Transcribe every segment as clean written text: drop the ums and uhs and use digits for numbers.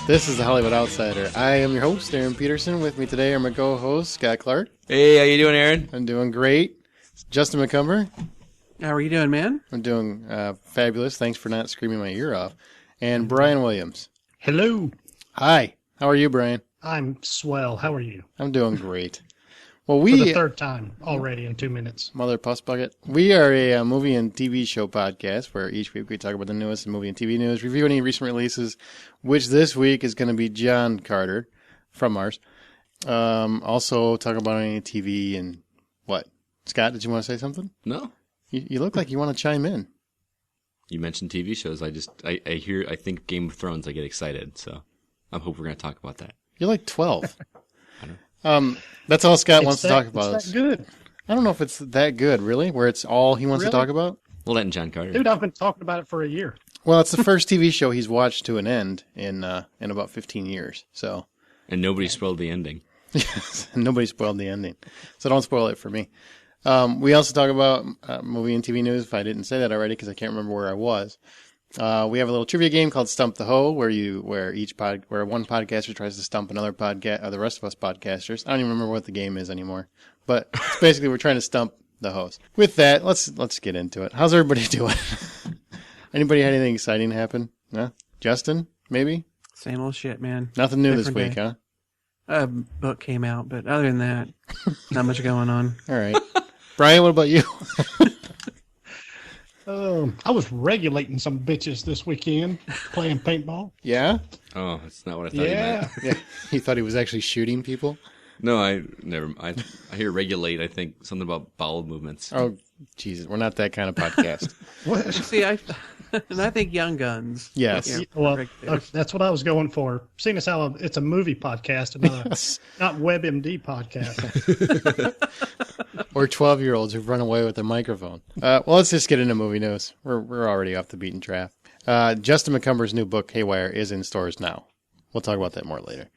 This is the Hollywood Outsider. I am your host, Aaron Peterson. With me today are my co-host, Scott Clark. Hey, how you doing, Aaron? I'm doing great. Justin McCumber. How are you doing, man? I'm doing fabulous. Thanks for not screaming my ear off. And Brian Williams. Hello. Hi. How are you, Brian? I'm swell. How are you? I'm doing great. Well, For the third time already in 2 minutes. Mother Puss Bucket. We are a movie and TV show podcast where each week we talk about the newest movie and TV news, review any recent releases, which this week is going to be John Carter from Mars. Also talk about any TV and what? Scott, did you want to say something? No. You look like you want to chime in. You mentioned TV shows. I think Game of Thrones, I get excited. So I hope we're going to talk about that. You're like 12. That's all Scott wants to talk about. It's that good. I don't know if it's that good, really, where it's all he wants to talk about. Well, that and John Carter. Dude, I've been talking about it for a year. Well, it's the first TV show he's watched to an end in about 15 years. So, And nobody spoiled the ending. nobody spoiled the ending. So don't spoil it for me. We also talk about movie and TV news, if I didn't say that already, because I can't remember where I was. We have a little trivia game called Stump the Hoe, where one podcaster tries to stump another the rest of us podcasters. I don't even remember what the game is anymore, but it's basically we're trying to stump the host. With that, let's get into it. How's everybody doing? Anybody had anything exciting happen? No? Justin, maybe? Same old shit, man. Nothing new Different this week, day. huh? A book came out, but other than that, not much going on. All right. Brian, what about you? I was regulating some bitches this weekend playing paintball. Yeah? Oh, that's not what I thought you Yeah. meant. Yeah. He thought he was actually shooting people? No, I hear regulate. I think something about bowel movements. Oh, Jesus. We're not that kind of podcast. What? See, I think Young Guns. Yes. Yeah, Well, perfect. that's what I was going for. Seeing as how it's a movie podcast and not WebMD podcast. Or 12-year-olds who've run away with a microphone. Well, let's just get into movie news. We're already off the beaten track. Justin McCumber's new book, Haywire, is in stores now. We'll talk about that more later.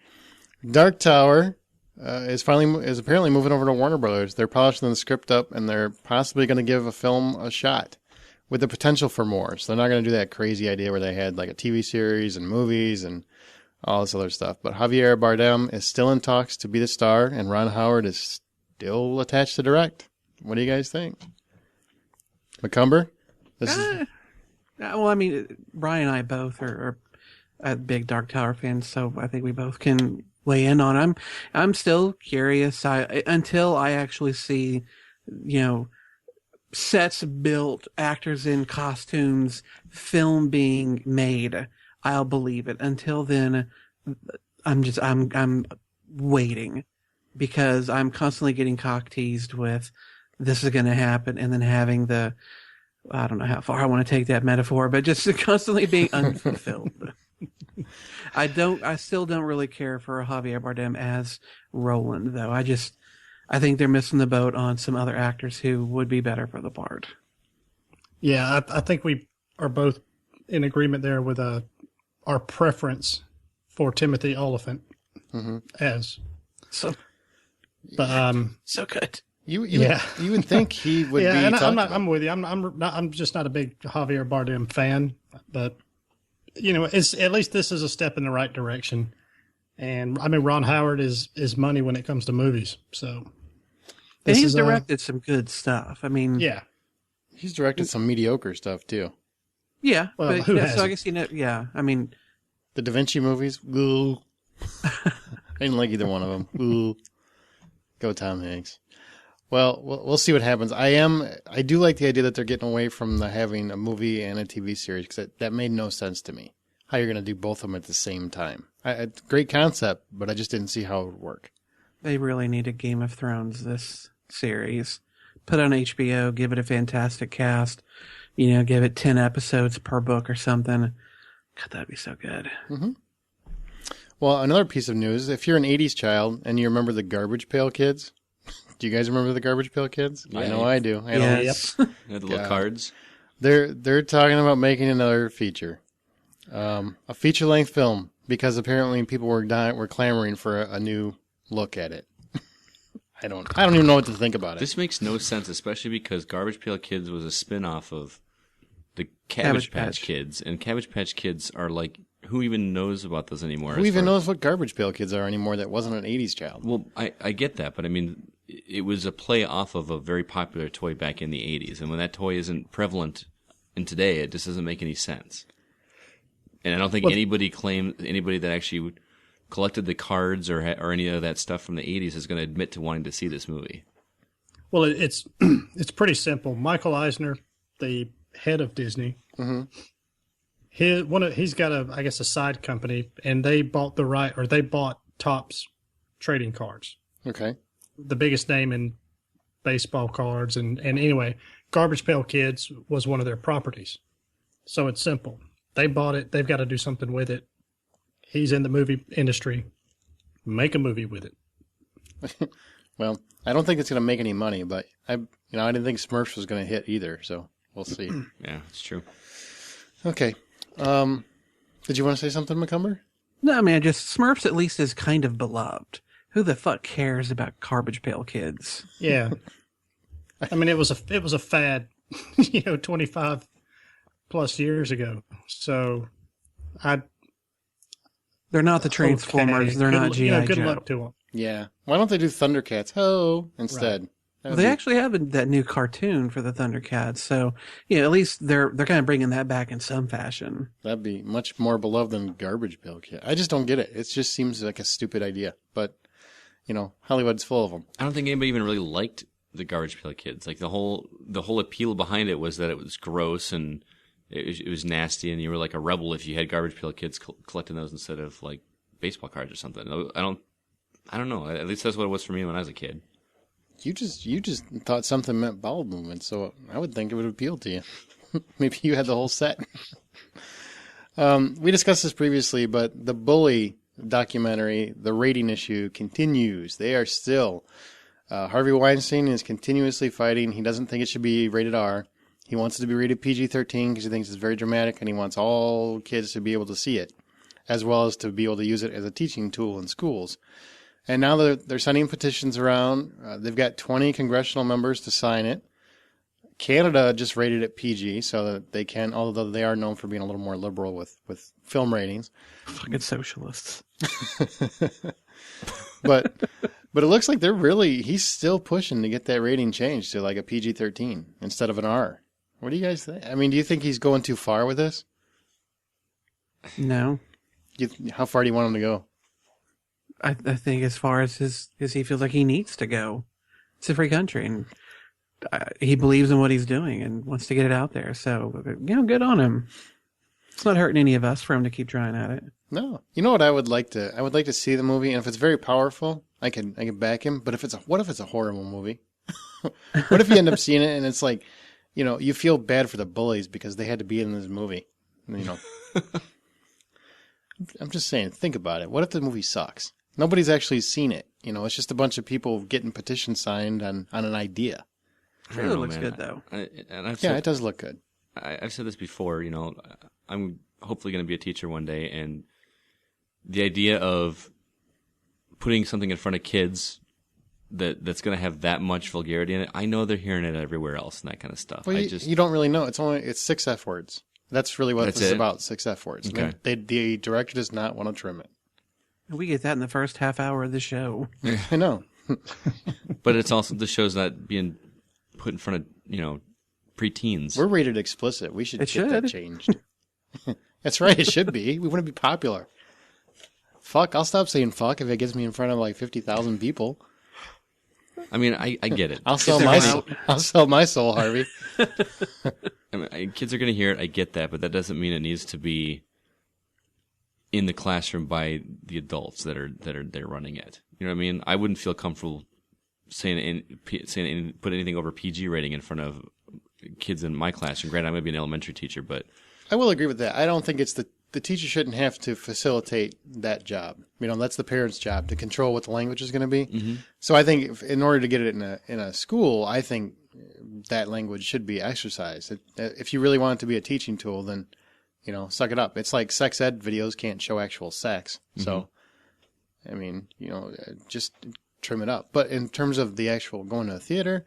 Dark Tower is apparently moving over to Warner Brothers. They're polishing the script up, and they're possibly going to give a film a shot with the potential for more. So they're not going to do that crazy idea where they had like a TV series and movies and all this other stuff. But Javier Bardem is still in talks to be the star, and Ron Howard is still attached to direct. What do you guys think? McCumber? Well, I mean, Brian and I both are big Dark Tower fans, so I think we both can weigh in on it. I'm still curious. Until I actually see, sets built, actors in costumes, film being made, I'll believe it. Until then, I'm waiting, because I'm constantly getting cock teased with this is going to happen, and then having I don't know how far I want to take that metaphor, but just constantly being unfulfilled. I still don't really care for Javier Bardem as Roland, though. I think they're missing the boat on some other actors who would be better for the part. Yeah, I think we are both in agreement there with our preference for Timothy Oliphant as. So good. You would think he would be. And I'm with you. I'm just not a big Javier Bardem fan, but it's at least this is a step in the right direction. And I mean, Ron Howard is money when it comes to movies. So, and he's directed some good stuff. I mean, yeah, he's directed some mediocre stuff too. Yeah, well, but who so hasn't? I guess yeah. I mean, The Da Vinci movies. Ooh. I didn't like either one of them. Ooh. Go Tom Hanks. Well, we'll see what happens. I do like the idea that they're getting away from having a movie and a TV series, because that made no sense to me. How you're going to do both of them at the same time. Great concept, but I just didn't see how it would work. they really need a Game of Thrones this series. Put on HBO, give it a fantastic cast, give it 10 episodes per book or something. God, that'd be so good. Mm-hmm. Well, another piece of news, if you're an 80s child and you remember the Garbage Pail Kids, do you guys remember the Garbage Pail Kids? Yeah. I know I do. Yes. The little Yeah. cards. They're talking about making another feature, a feature-length film, because apparently people were clamoring for a new look at it. I don't even know what to think about it. This makes no sense, especially because Garbage Pail Kids was a spin-off of the Cabbage Patch Kids, and Cabbage Patch Kids are like who even knows about those anymore? Who even knows what Garbage Pail Kids are anymore that wasn't an 80s child? Well, I get that, but I mean, it was a play off of a very popular toy back in the 80s. And when that toy isn't prevalent in today, it just doesn't make any sense. And I don't think anybody that actually collected the cards or any of that stuff from the 80s is going to admit to wanting to see this movie. Well, it's it's pretty simple. Michael Eisner, the head of Disney, he's got a side company, and they bought they bought Topps trading cards. Okay. The biggest name in baseball cards, and anyway, Garbage Pail Kids was one of their properties. So it's simple. They bought it. They've got to do something with it. He's in the movie industry. Make a movie with it. Well, I don't think it's going to make any money, but I didn't think Smurfs was going to hit either, so we'll see. Yeah, it's true. Okay. Did you want to say something, McCumber? No, I mean, Smurfs at least is kind of beloved. Who the fuck cares about Garbage Pail Kids? Yeah. I mean, it was a fad, 25 plus years ago. So they're not the Transformers. Okay. They're not G.I. Good Joe. luck to them. Yeah. Why don't they do Thundercats? Ho! Instead. Right. Well, they actually have that new cartoon for the Thundercats, so at least they're kind of bringing that back in some fashion. That'd be much more beloved than Garbage Pail Kid. I just don't get it. It just seems like a stupid idea, but Hollywood's full of them. I don't think anybody even really liked the Garbage Pail Kids. Like the whole appeal behind it was that it was gross and it was nasty, and you were like a rebel if you had Garbage Pail Kids collecting those instead of like baseball cards or something. I don't know. At least that's what it was for me when I was a kid. You just thought something meant bowel movement, so I would think it would appeal to you. Maybe you had the whole set. We discussed this previously, but the Bully documentary, the rating issue continues. They are still. Harvey Weinstein is continuously fighting. He doesn't think it should be rated R. He wants it to be rated PG-13 because he thinks it's very dramatic, and he wants all kids to be able to see it, as well as to be able to use it as a teaching tool in schools. And now they're sending petitions around. They've got 20 congressional members to sign it. Canada just rated it PG so that they can, although they are known for being a little more liberal with film ratings. Fucking socialists. But it looks like he's still pushing to get that rating changed to like a PG-13 instead of an R. What do you guys think? I mean, do you think he's going too far with this? No. How far do you want him to go? I think as far as he feels like he needs to go. It's a free country, and he believes in what he's doing and wants to get it out there. So, good on him. It's not hurting any of us for him to keep trying at it. No. You know what I would like to see the movie, and if it's very powerful, I can back him. But what if it's a horrible movie? What if you end up seeing it and it's like, you feel bad for the bullies because they had to be in this movie. I'm just saying, think about it. What if the movie sucks? Nobody's actually seen it. It's just a bunch of people getting petitions signed on an idea. It really looks good, though. It does look good. I've said this before, I'm hopefully going to be a teacher one day, and the idea of putting something in front of kids that's going to have that much vulgarity in it, I know they're hearing it everywhere else and that kind of stuff. Well, you don't really know. It's 6 F words. That's really what this is about, 6 F words. Okay. The director does not want to trim it. We get that in the first half hour of the show. I know. But it's also the show's not being put in front of, preteens. We're rated explicit. We should get that should. changed. That's right. It should be. We want to be popular. Fuck. I'll stop saying fuck if it gets me in front of like 50,000 people. I mean, I get it. I'll sell my soul. I'll sell my soul, Harvey. I mean, kids are going to hear it. I get that, but that doesn't mean it needs to be in the classroom by the adults that are running it. You know what I mean? I wouldn't feel comfortable saying put anything over PG rating in front of kids in my classroom. Granted, I might be an elementary teacher, but I will agree with that. I don't think it's the teacher shouldn't have to facilitate that job. That's the parent's job to control what the language is going to be. Mm-hmm. So I think in order to get it in a school, I think that language should be exercised. If you really want it to be a teaching tool, then suck it up. It's like sex ed videos can't show actual sex. So, I mean, just trim it up. But in terms of the actual going to a theater,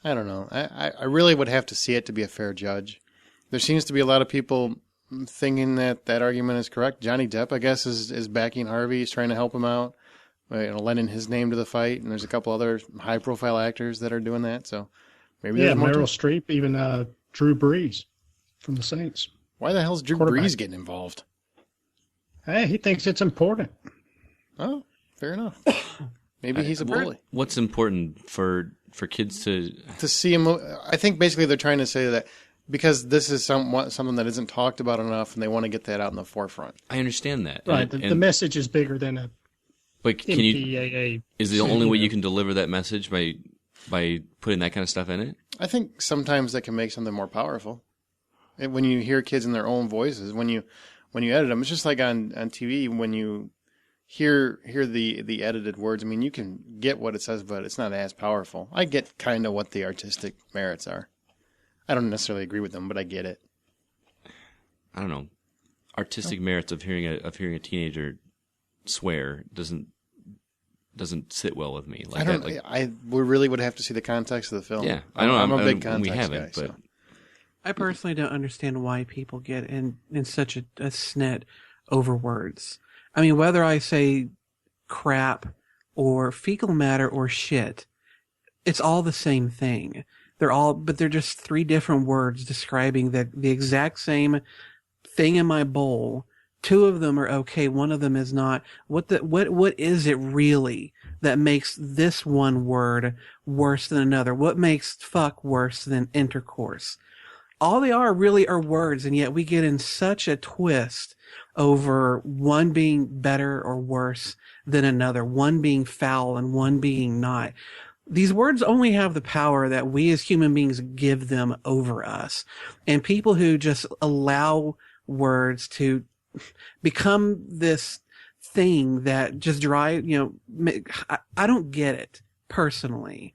I don't know. I really would have to see it to be a fair judge. There seems to be a lot of people thinking that that argument is correct. Johnny Depp, I guess, is backing Harvey. He's trying to help him out, lending his name to the fight. And there's a couple other high-profile actors that are doing that. So maybe Yeah, there's more Meryl Streep, even Drew Brees from the Saints. Why the hell's Drew Quarterback. Brees getting involved? Hey, he thinks it's important. Oh, fair enough. Maybe he's a bully. What's important for kids to See him, I think basically they're trying to say that because this is something that isn't talked about enough, and they want to get that out in the forefront. I understand that. Right. The message is bigger than a but can you? MPAA. Is the only way you can deliver that message by putting that kind of stuff in it? I think sometimes that can make something more powerful. When you hear kids in their own voices, when you edit them, it's just like on TV when you hear the edited words. I mean, you can get what it says, but it's not as powerful. I get kind of what the artistic merits are. I don't necessarily agree with them, but I get it. I don't know. Artistic merits of hearing a teenager swear doesn't sit well with me. Like we really would have to see the context of the film. Yeah, I know. I'm a big context we haven't, guy. but So. I personally don't understand why people get in such a snet over words. I mean, whether I say crap or fecal matter or shit, it's all the same thing. But they're just three different words describing the exact same thing in my bowl. Two of them are okay. One of them is not. What is it really that makes this one word worse than another? What makes fuck worse than intercourse? All they are really are words, and yet we get in such a twist over one being better or worse than another, one being foul and one being not. These words only have the power that we as human beings give them over us. And people who just allow words to become this thing that just drive, I don't get it personally.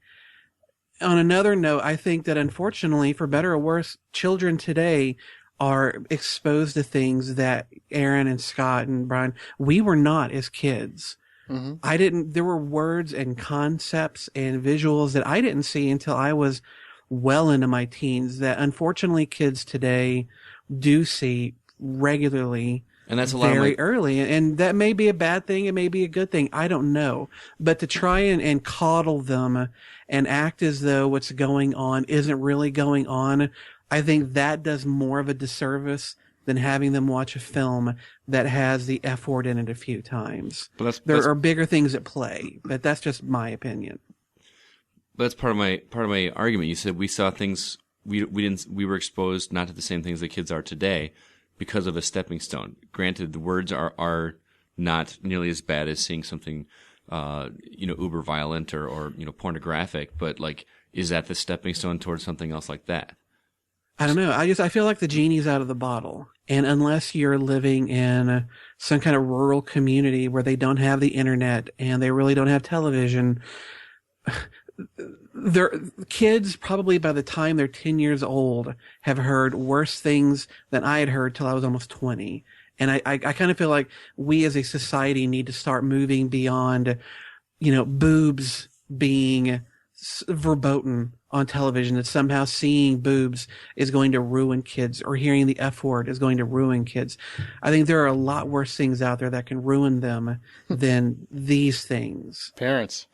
On another note, I think that unfortunately, for better or worse, children today are exposed to things that Aaron and Scott and Brian, we were not as kids. Mm-hmm. There were words and concepts and visuals that I didn't see until I was well into my teens that unfortunately kids today do see regularly. And that's very early. And that may be a bad thing. It may be a good thing. I don't know. But to try and coddle them and act as though what's going on isn't really going on, I think that does more of a disservice than having them watch a film that has the F word in it a few times. There are bigger things at play, but that's just my opinion. That's part of my argument. You said we saw things we were exposed not to the same things that kids are today because of a stepping stone. Granted, the words are not nearly as bad as seeing something uber violent or pornographic, but like, is that the stepping stone towards something else like that? I don't know. I feel like the genie's out of the bottle. And unless you're living in some kind of rural community where they don't have the internet and they really don't have television, their kids probably by the time they're 10 years old have heard worse things than I had heard till I was almost 20. And I kind of feel like we as a society need to start moving beyond, boobs being verboten on television, that somehow seeing boobs is going to ruin kids or hearing the F word is going to ruin kids. I think there are a lot worse things out there that can ruin them than these things. Parents.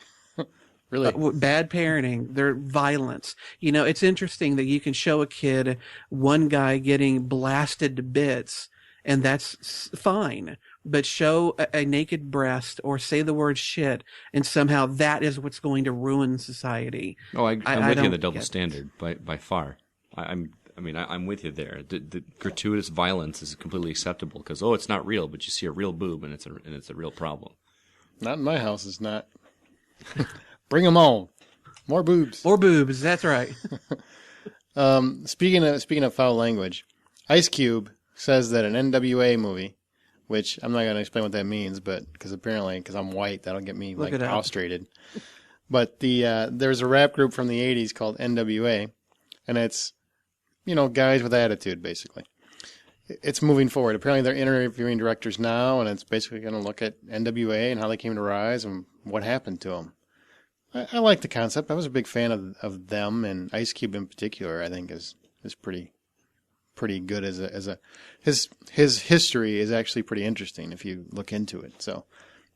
Really? Bad parenting. They're violence. It's interesting that you can show a kid one guy getting blasted to bits and that's fine. But show a naked breast or say the word shit, and somehow that is what's going to ruin society. Oh, I'm with you on the double standard by far. I'm with you there. The gratuitous violence is completely acceptable because it's not real, but you see a real boob and it's a real problem. Not in my house. It's not. Bring them on. More boobs. More boobs. That's right. Speaking of foul language, Ice Cube says that an NWA movie, which I'm not going to explain what that means, but because I'm white, that'll get me prostrated. But there's a rap group from the 80s called NWA, and it's, guys with attitude, basically. It's moving forward. Apparently they're interviewing directors now, and it's basically going to look at NWA and how they came to rise and what happened to them. I like the concept. I was a big fan of them, and Ice Cube in particular, I think, is pretty pretty good as a his history is actually pretty interesting if you look into it. So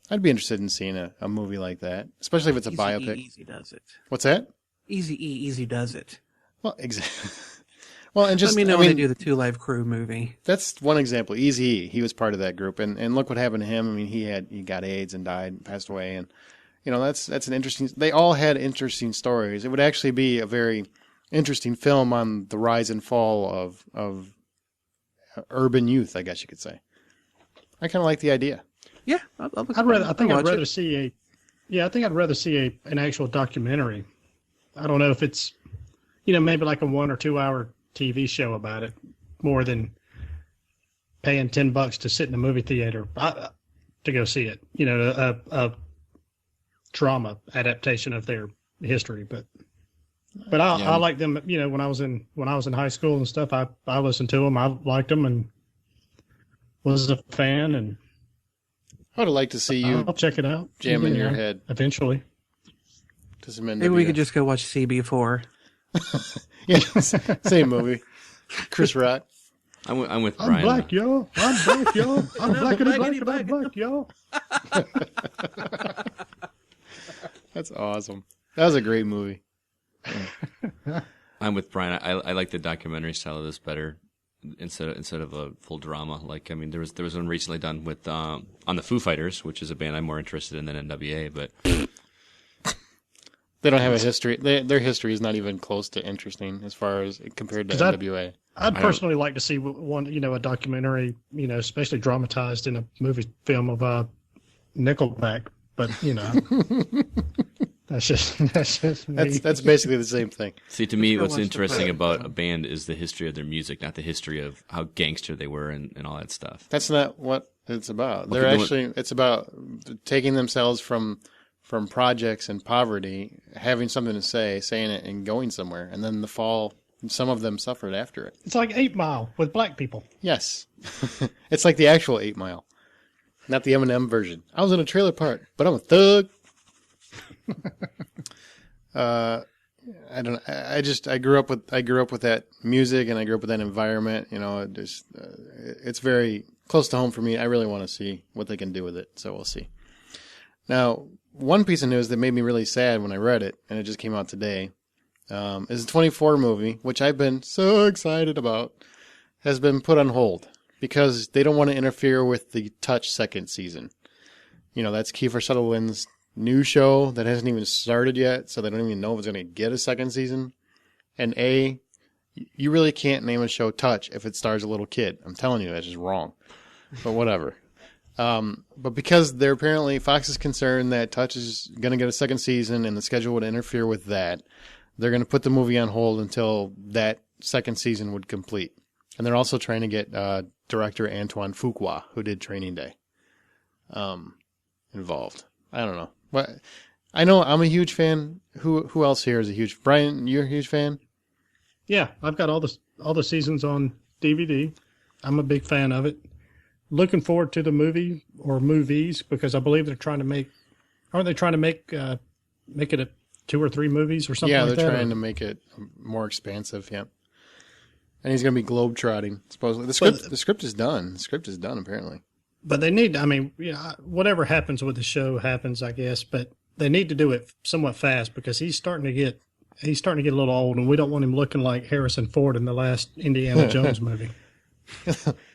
I'd be interested in seeing a movie like that, especially if it's a biopic. Easy does it. What's that? Easy does it. Well, exactly. Well, and just let me know when they do the Two Live Crew movie. That's one example. Eazy-E, he was part of that group, and look what happened to him. I mean, he got AIDS and died, and passed away, and that's an interesting. They all had interesting stories. It would actually be a very interesting film on the rise and fall of urban youth, I guess you could say. I kind of like the idea. Yeah, I think I'd rather see an actual documentary. I don't know if it's, maybe like a 1 or 2 hour TV show about it, more than paying $10 to sit in a movie theater to go see it. A drama adaptation of their history, but I like them. When I was in high school and stuff, I listened to them. I liked them and was a fan. And I would like to see you. I'll check it out. Jam in your head eventually. To some NWA. Maybe we could just go watch CB4. Yeah, same movie. Chris Rock. I'm with Brian. I'm black, y'all. I'm black, y'all. I'm black, y'all. That's awesome. That was a great movie. I'm with Brian. I like the documentary style of this better instead of a full drama. Like, I mean, there was one recently done with on the Foo Fighters, which is a band I'm more interested in than NWA, but they don't have a history. Their history is not even close to interesting as far as compared to NWA. I'd personally like to see one, a documentary, especially dramatized in a movie film of Nickelback. But that's just me. That's basically the same thing. See, to me, what's interesting about a band is the history of their music, not the history of how gangster they were and all that stuff. That's not what it's about. It's about taking themselves from projects and poverty, having something to say, saying it, and going somewhere. And then the fall, some of them suffered after it. It's like 8 Mile with black people. Yes. It's like the actual 8 Mile, not the Eminem version. I was in a trailer park, but I'm a thug. I grew up with that music, and I grew up with that environment. It's very close to home for me. I really want to see what they can do with it, so we'll see. Now, one piece of news that made me really sad when I read it, and it just came out today, is the 24 movie, which I've been so excited about, has been put on hold because they don't want to interfere with the Touch second season. That's Kiefer Sutherland's new show that hasn't even started yet, so they don't even know if it's going to get a second season. And you really can't name a show Touch if it stars a little kid. I'm telling you, that's just wrong. But whatever. But because Fox is concerned that Touch is going to get a second season and the schedule would interfere with that, they're going to put the movie on hold until that second season would complete. And they're also trying to get director Antoine Fuqua, who did Training Day, involved. I don't know. But I know I'm a huge fan. Who else here is a huge... Brian, you're a huge fan? Yeah, I've got all the seasons on DVD. I'm a big fan of it. Looking forward to the movie or movies because I believe they're trying to make. Aren't they trying to make it a 2 or 3 movies or something? Yeah, like they're that? trying to make it more expansive. Yeah, and he's going to be globetrotting supposedly. The script is done. The script is done apparently. But they need. I mean, whatever happens with the show happens, I guess. But they need to do it somewhat fast because he's starting to get a little old, and we don't want him looking like Harrison Ford in the last Indiana Jones movie.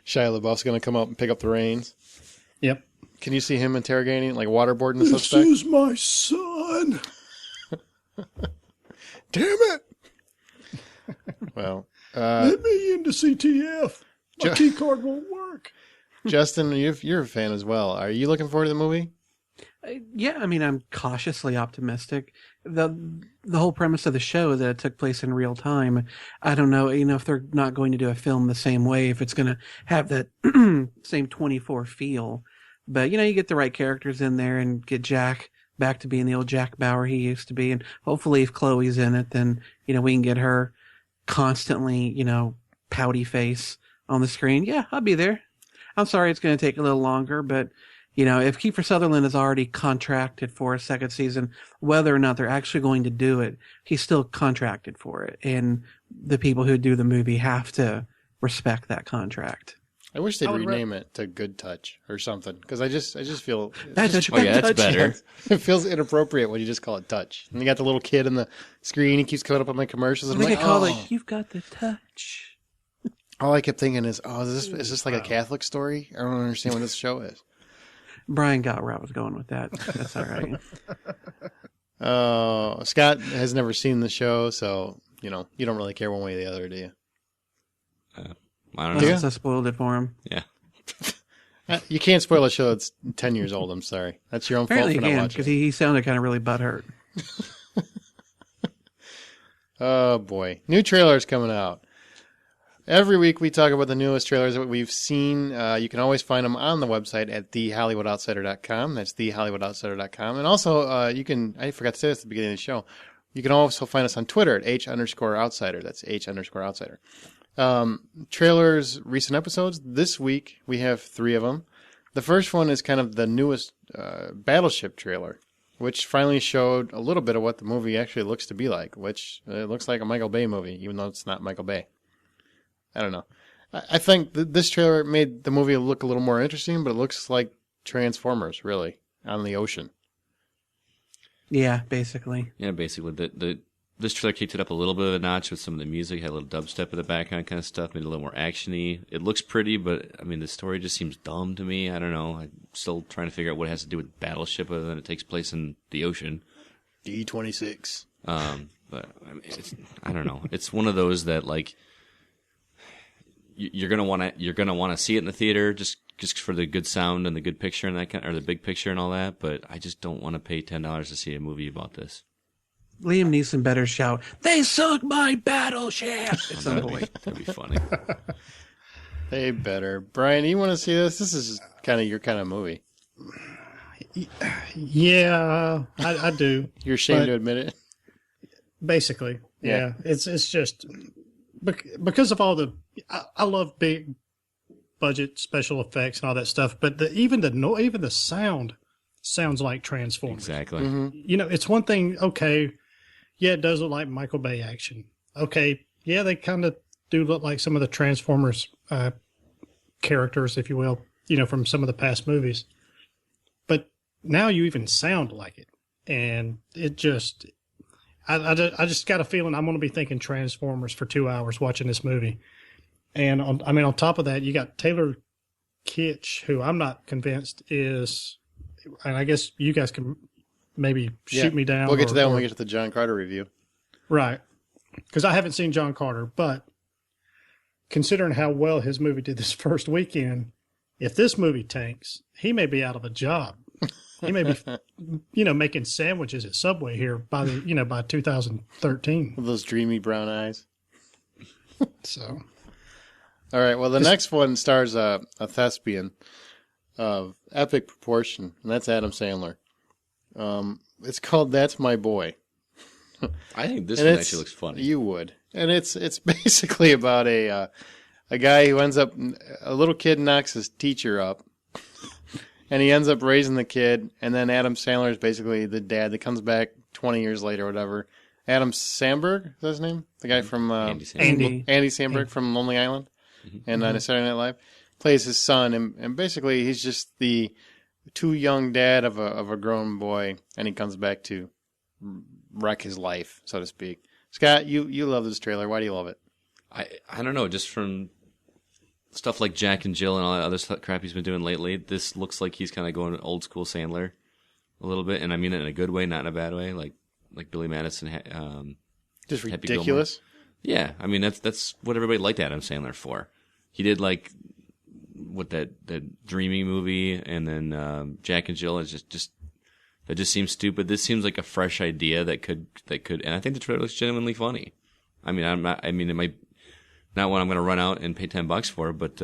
Shia LaBeouf's going to come up and pick up the reins. Yep. Can you see him interrogating, like waterboarding the suspect? This is my son. Damn it! Well, let me into CTF. My key card won't work. Justin, you're a fan as well. Are you looking forward to the movie? Yeah, I mean, I'm cautiously optimistic. The whole premise of the show that it took place in real time, I don't know, if they're not going to do a film the same way, if it's going to have that same 24 feel. But, you get the right characters in there and get Jack back to being the old Jack Bauer he used to be. And hopefully if Chloe's in it, then, we can get her constantly, pouty face on the screen. Yeah, I'll be there. I'm sorry it's going to take a little longer, but... if Kiefer Sutherland is already contracted for a second season, whether or not they're actually going to do it, he's still contracted for it. And the people who do the movie have to respect that contract. I wish they'd I would rename it to Good Touch or something, because I just feel That's Oh yeah, that's better. it feels inappropriate when you just call it Touch. And you got the little kid in the screen; he keeps coming up on the commercials. And They I'm could like, call oh. it "You've Got the Touch." All I kept thinking is, oh, is this like a Catholic story? I don't understand what this show is. Brian got where I was going with that. That's all right. Scott has never seen the show, so you don't really care one way or the other, do you? I don't know. Yeah. So I spoiled it for him. Yeah. You can't spoil a show that's 10 years old. I'm sorry. That's your own fault Apparently for he not can, watching. because he sounded kind of really butthurt. Oh boy, new trailers coming out. Every week we talk about the newest trailers that we've seen. You can always find them on the website at thehollywoodoutsiders.com. That's thehollywoodoutsiders.com. And also, I forgot to say this at the beginning of the show, you can also find us on Twitter at H_outsider. That's H_outsider. Trailers, recent episodes. This week we have 3 of them. The first one is kind of the newest Battleship trailer, which finally showed a little bit of what the movie actually looks to be like, which it looks like a Michael Bay movie, even though it's not Michael Bay. I don't know. I think this trailer made the movie look a little more interesting, but it looks like Transformers, really, on the ocean. Yeah, basically. Yeah, basically, this trailer kicked it up a little bit of a notch with some of the music, had a little dubstep in the background kind of stuff, made it a little more actiony. It looks pretty, but I mean, the story just seems dumb to me. I don't know. I'm still trying to figure out what it has to do with Battleship, other than it takes place in the ocean. D-26. But I mean, I don't know. It's one of those that like you're gonna want to see it in the theater just for the good sound and the good picture and that kind, or the big picture and all that. But I just don't want to pay $10 to see a movie about this. Liam Neeson better shout, "They sunk my battleship!" at some That'd point. be funny. They better. Brian, you want to see this? This is kind of your kind of movie. Yeah, I do. You're ashamed But- to admit it? Basically, Yeah. yeah. It's just because of all I love big budget special effects and all that stuff, but even the sound sounds like Transformers. Exactly. Mm-hmm. It's one thing. Okay, yeah, it does look like Michael Bay action. Okay, yeah, they kind of do look like some of the Transformers characters, if you will, from some of the past movies. But now you even sound like it, and it just. I just got a feeling I'm going to be thinking Transformers for 2 hours watching this movie. And on top of that, you got Taylor Kitsch, who I'm not convinced is, and I guess you guys can maybe shoot me down. We'll get to that when we get to the John Carter review. Right. Because I haven't seen John Carter, but considering how well his movie did this first weekend, if this movie tanks, he may be out of a job. He may be, making sandwiches at Subway here by 2013. With those dreamy brown eyes. So, All right. Well, the next one stars a thespian of epic proportion, and that's Adam Sandler. It's called That's My Boy. I think this And one it's- actually looks funny. You would. And it's basically about a guy who ends up, a little kid knocks his teacher up, and he ends up raising the kid, and then Adam Sandler is basically the dad that comes back 20 years later or whatever. Adam Sandberg, is that his name? The guy from Andy Samberg. Andy. Sandberg from Lonely Island and Saturday Night Live plays his son, and basically he's just the too young dad of a grown boy, and he comes back to wreck his life, so to speak. Scott, you love this trailer. Why do you love it? I don't know, just from stuff like Jack and Jill and all that other crap he's been doing lately, this looks like he's kind of going old school Sandler a little bit, and I mean it in a good way, not in a bad way, like Billy Madison. Just Happy ridiculous. Yeah, I mean that's what everybody liked Adam Sandler for. He did like that Dreamy movie, and then Jack and Jill is just that just seems stupid. This seems like a fresh idea that could, and I think the trailer looks genuinely funny. I mean, it might not one I'm going to run out and pay $10 for, but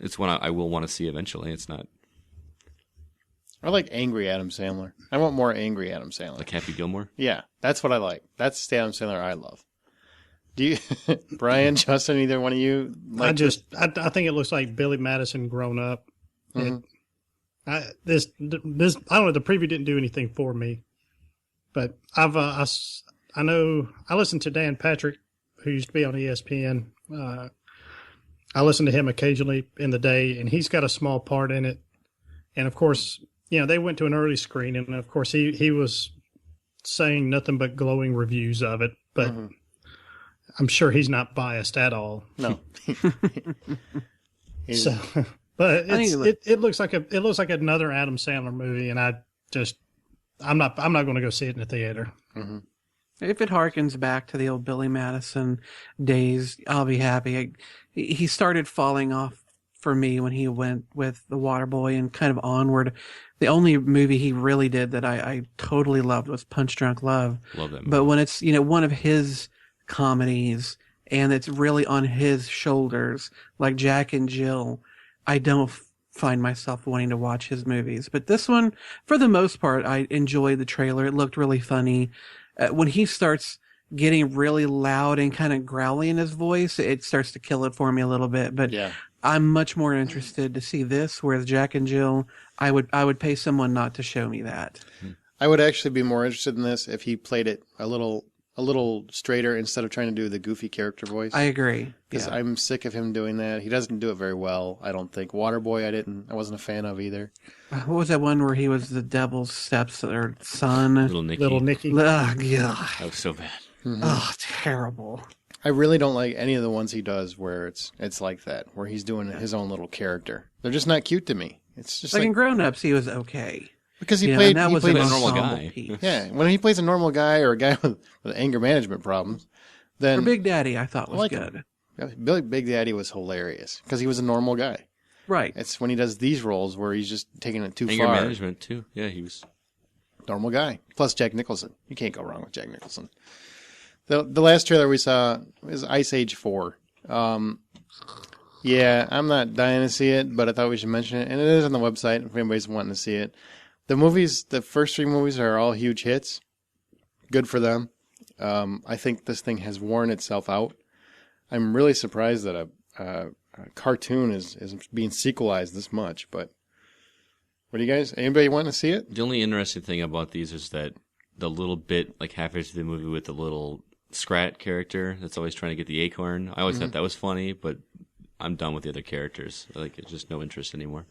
it's one I will want to see eventually. It's not I like angry Adam Sandler. I want more angry Adam Sandler. like Happy Gilmore. Yeah, that's what I like. That's the Adam Sandler I love. Do you, Brian, Justin, either one of you? I think it looks like Billy Madison grown up. Mhm. I don't know. The preview didn't do anything for me, but I know I listened to Dan Patrick, who used to be on ESPN. I listen to him occasionally in the day, and he's got a small part in it. And of course, they went to an early screening, and of course he was saying nothing but glowing reviews of it. But I'm sure he's not biased at all. No. So, but it looks like another Adam Sandler movie, and I'm not going to go see it in the theater. Mm-hmm. If it harkens back to the old Billy Madison days, I'll be happy. He started falling off for me when he went with The Waterboy and kind of onward. The only movie he really did that I totally loved was Punch Drunk Love. Love that movie. But when it's, one of his comedies and it's really on his shoulders, like Jack and Jill, I don't find myself wanting to watch his movies. But this one, for the most part, I enjoyed the trailer. It looked really funny. When he starts getting really loud and kind of growly in his voice, it starts to kill it for me a little bit. But Yeah. I'm much more interested to see this, whereas Jack and Jill, I would pay someone not to show me that. I would actually be more interested in this if he played it a little straighter instead of trying to do the goofy character voice. I agree. Because Yeah. I'm sick of him doing that. He doesn't do it very well, I don't think. Waterboy, I wasn't a fan of either. What was that one where he was the devil's son? Little Nicky. Little Nicky. Oh, God. That was so bad. Oh, terrible. I really don't like any of the ones he does where it's like that, where he's doing his own little character. They're just not cute to me. It's just Like like in Grown Ups, he was okay. because he And played that he was played an a normal ensemble guy. piece. yeah, when he plays a normal guy or a guy with anger management problems, then For Big Daddy, I thought was like good. Billy Big Daddy was hilarious because he was a normal guy. Right. It's when he does these roles where he's just taking it too Anger far. management too. Yeah, he was. Normal guy. Plus Jack Nicholson. You can't go wrong with Jack Nicholson. The last trailer we saw is Ice Age 4. Yeah, I'm not dying to see it, but I thought we should mention it. And it is on the website if anybody's wanting to see it. The first 3 movies are all huge hits. Good for them. I think this thing has worn itself out. I'm really surprised that a cartoon is being sequelized this much, but what do you guys, anybody want to see it? The only interesting thing about these is that the little bit, like halfway through the movie with the little Scrat character that's always trying to get the acorn. I always thought that was funny, but I'm done with the other characters. Like, it's just no interest anymore.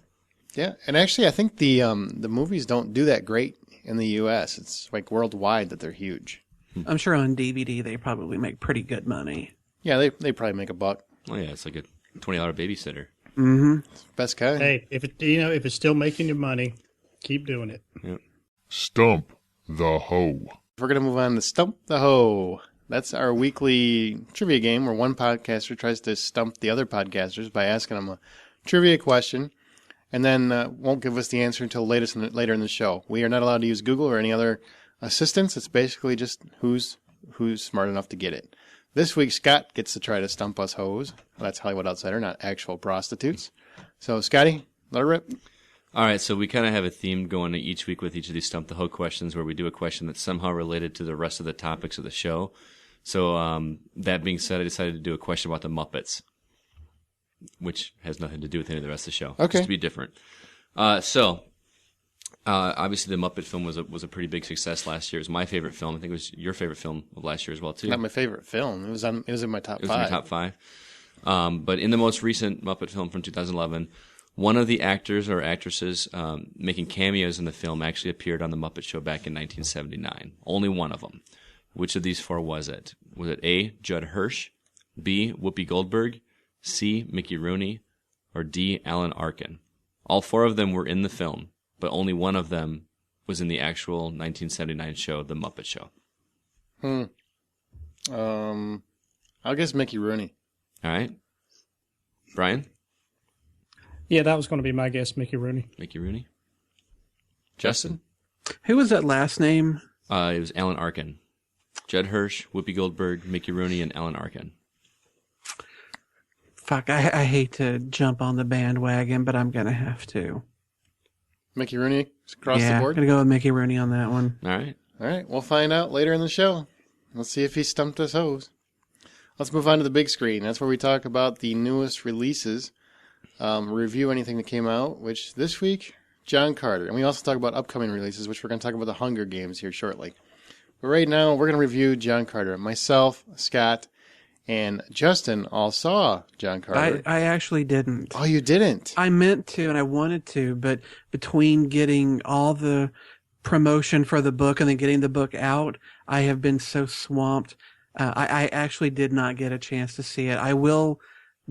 Yeah, and actually I think the movies don't do that great in the US. It's like worldwide that they're huge. I'm sure on DVD they probably make pretty good money. Yeah, they probably make a buck. Oh yeah, it's like a $20 babysitter. Mm-hmm. Best kind. Hey, if it's still making you money, keep doing it. Yep. Stump the Hoe. We're going to move on to Stump the Hoe. That's our weekly trivia game where one podcaster tries to stump the other podcasters by asking them a trivia question and then won't give us the answer until later in the show. We are not allowed to use Google or any other assistance. It's basically just who's smart enough to get it. This week, Scott gets to try to stump us hoes. That's Hollywood Outsider, not actual prostitutes. So, Scotty, let her rip. All right, so we kind of have a theme going each week with each of these Stump the Hoe questions where we do a question that's somehow related to the rest of the topics of the show. So that being said, I decided to do a question about the Muppets, which has nothing to do with any of the rest of the show. Okay. Just to be different. Obviously, the Muppet film was a pretty big success last year. It was my favorite film. I think it was your favorite film of last year as well, too. Not my favorite film. It was in my top It was 5. in your top 5. But in the most recent Muppet film from 2011, one of the actors or actresses making cameos in the film actually appeared on The Muppet Show back in 1979. Only one of them. Which of these 4 was it? Was it A, Judd Hirsch, B, Whoopi Goldberg, C, Mickey Rooney, or D, Alan Arkin? All 4 of them were in the film, but only one of them was in the actual 1979 show, The Muppet Show. I'll guess Mickey Rooney. All right. Brian? Yeah, that was going to be my guess, Mickey Rooney. Mickey Rooney? Justin? Who was that last name? It was Alan Arkin. Judd Hirsch, Whoopi Goldberg, Mickey Rooney, and Alan Arkin. Fuck, I hate to jump on the bandwagon, but I'm going to have to. Mickey Rooney across yeah, the I'm board? going to go with Mickey Rooney on that one. All right. All right, we'll find out later in the show. Let's see if he stumped us hoes. Let's move on to the big screen. That's where we talk about the newest releases, review anything that came out, which this week, John Carter. And we also talk about upcoming releases, which we're going to talk about the Hunger Games here shortly. But right now, we're going to review John Carter. Myself, Scott, And Justin all saw John Carter. I actually didn't. Oh, you didn't? I meant to and I wanted to, but between getting all the promotion for the book and then getting the book out, I have been so swamped. I actually did not get a chance to see it. I will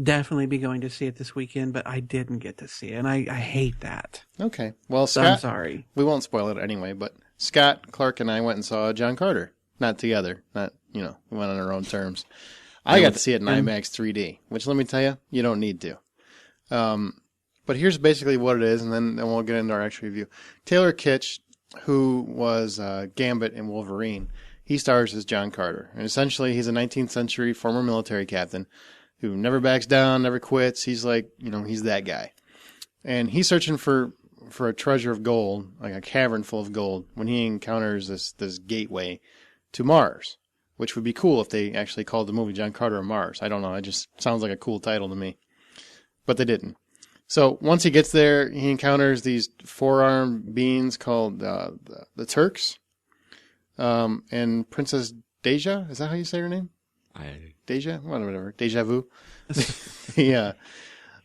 definitely be going to see it this weekend, but I didn't get to see it, and I hate that. Okay. Well, So Scott, I'm sorry. we won't spoil it anyway, but Scott, Clark, and I went and saw John Carter. Not together. Not, we went on our own terms. I got to see it in IMAX 3D, which let me tell you, you don't need to. But here's basically what it is, and then we'll get into our actual review. Taylor Kitsch, who was Gambit in Wolverine, he stars as John Carter. And essentially, he's a 19th century former military captain who never backs down, never quits. He's like, he's that guy. And he's searching for a treasure of gold, like a cavern full of gold, when he encounters this gateway to Mars, which would be cool if they actually called the movie John Carter of Mars. I don't know. It just sounds like a cool title to me. But they didn't. So once he gets there, he encounters these four-armed beings called the Turks. And Princess Deja, is that how you say her name? Deja? Whatever. Deja vu. Yeah.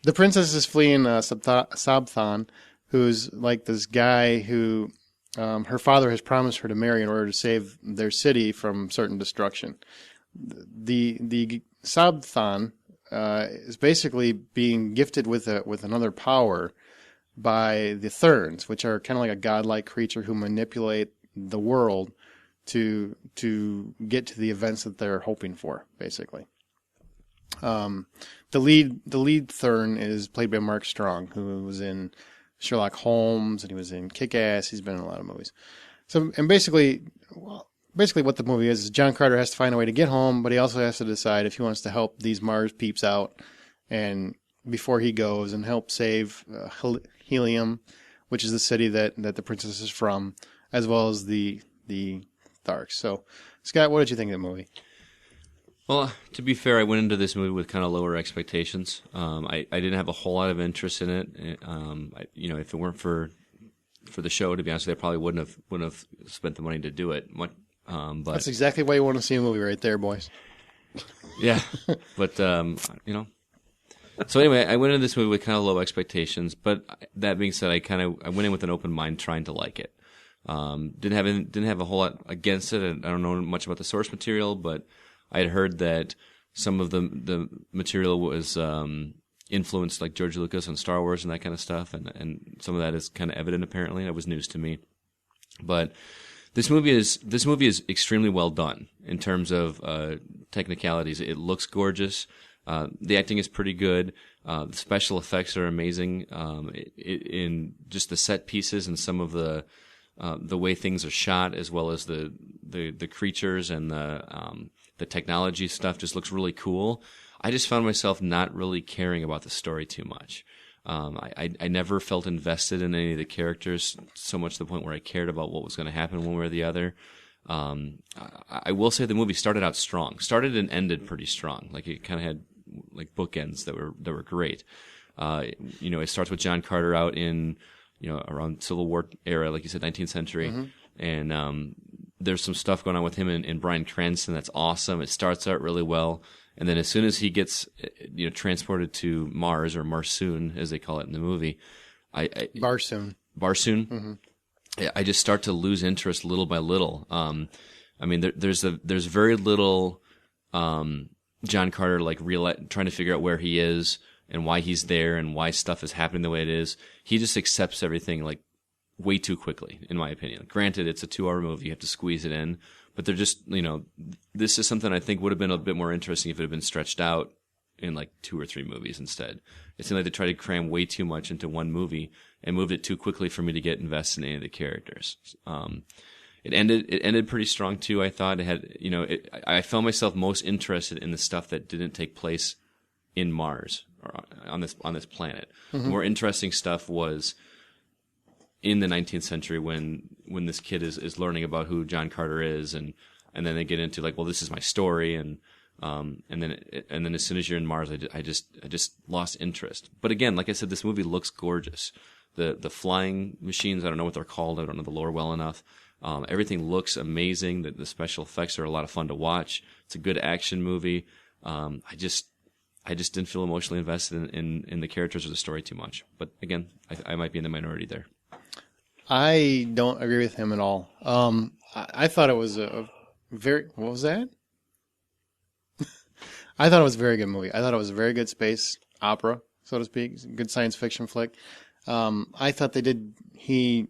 The princess is fleeing Sabthan, who's like this guy who her father has promised her to marry in order to save their city from certain destruction. The Sabthan is basically being gifted with another power by the Therns, which are kind of like a godlike creature who manipulate the world to get to the events that they're hoping for, basically. The lead Thern is played by Mark Strong, who was in Sherlock Holmes and he was in Kick-Ass. He's been in a lot of movies. So, and basically what the movie is John Carter has to find a way to get home, but he also has to decide if he wants to help these Mars peeps out and before he goes and help save Helium, which is the city that the princess is from, as well as the Tharks. So, Scott, what did you think of the movie? Well, to be fair, I went into this movie with kind of lower expectations. I didn't have a whole lot of interest in it. If it weren't for the show, to be honest with you, I probably wouldn't have spent the money to do it. But that's exactly why you want to see a movie right there, boys. Yeah, but So anyway, I went into this movie with kind of low expectations. But that being said, I went in with an open mind, trying to like it. Didn't have a whole lot against it. I don't know much about the source material, but I had heard that some of the material was influenced, like George Lucas and Star Wars and that kind of stuff, and some of that is kind of evident apparently. That was news to me. But this movie is extremely well done in terms of technicalities. It looks gorgeous. The acting is pretty good. The special effects are amazing. In just the set pieces and some of the way things are shot, as well as the creatures and the technology stuff, just looks really cool. I just found myself not really caring about the story too much. I never felt invested in any of the characters so much to the point where I cared about what was going to happen one way or the other. I will say the movie started out strong. Started and ended pretty strong. Like it kind of had like bookends that were great. It starts with John Carter out in around Civil War era, like you said, 19th century, and there's some stuff going on with him and Bryan Cranston that's awesome. It starts out really well. And then as soon as he gets, transported to Mars, or Marsoon, as they call it in the movie, Barsoon. Mm-hmm. I just start to lose interest little by little. There's very little John Carter trying to figure out where he is and why he's there and why stuff is happening the way it is. He just accepts everything way too quickly, in my opinion. Granted, it's a 2-hour movie; you have to squeeze it in. But they're just, this is something I think would have been a bit more interesting if it had been stretched out in 2 or 3 movies instead. It seemed like they tried to cram way too much into one movie and moved it too quickly for me to get invested in any of the characters. It ended pretty strong too. I thought it had, I found myself most interested in the stuff that didn't take place in Mars or on this planet. Mm-hmm. More interesting stuff was in the 19th century when this kid is learning about who John Carter is, and then they get into this is my story, and then as soon as you're in Mars, I just lost interest. But again, like I said, this movie looks gorgeous. The flying machines, I don't know what they're called. I don't know the lore well enough. Everything looks amazing. The special effects are a lot of fun to watch. It's a good action movie. I just didn't feel emotionally invested in the characters or the story too much. But again, I might be in the minority there. I don't agree with him at all. I thought it was a very, what was that? I thought it was a very good movie. I thought it was a very good space opera, so to speak, good science fiction flick. I thought he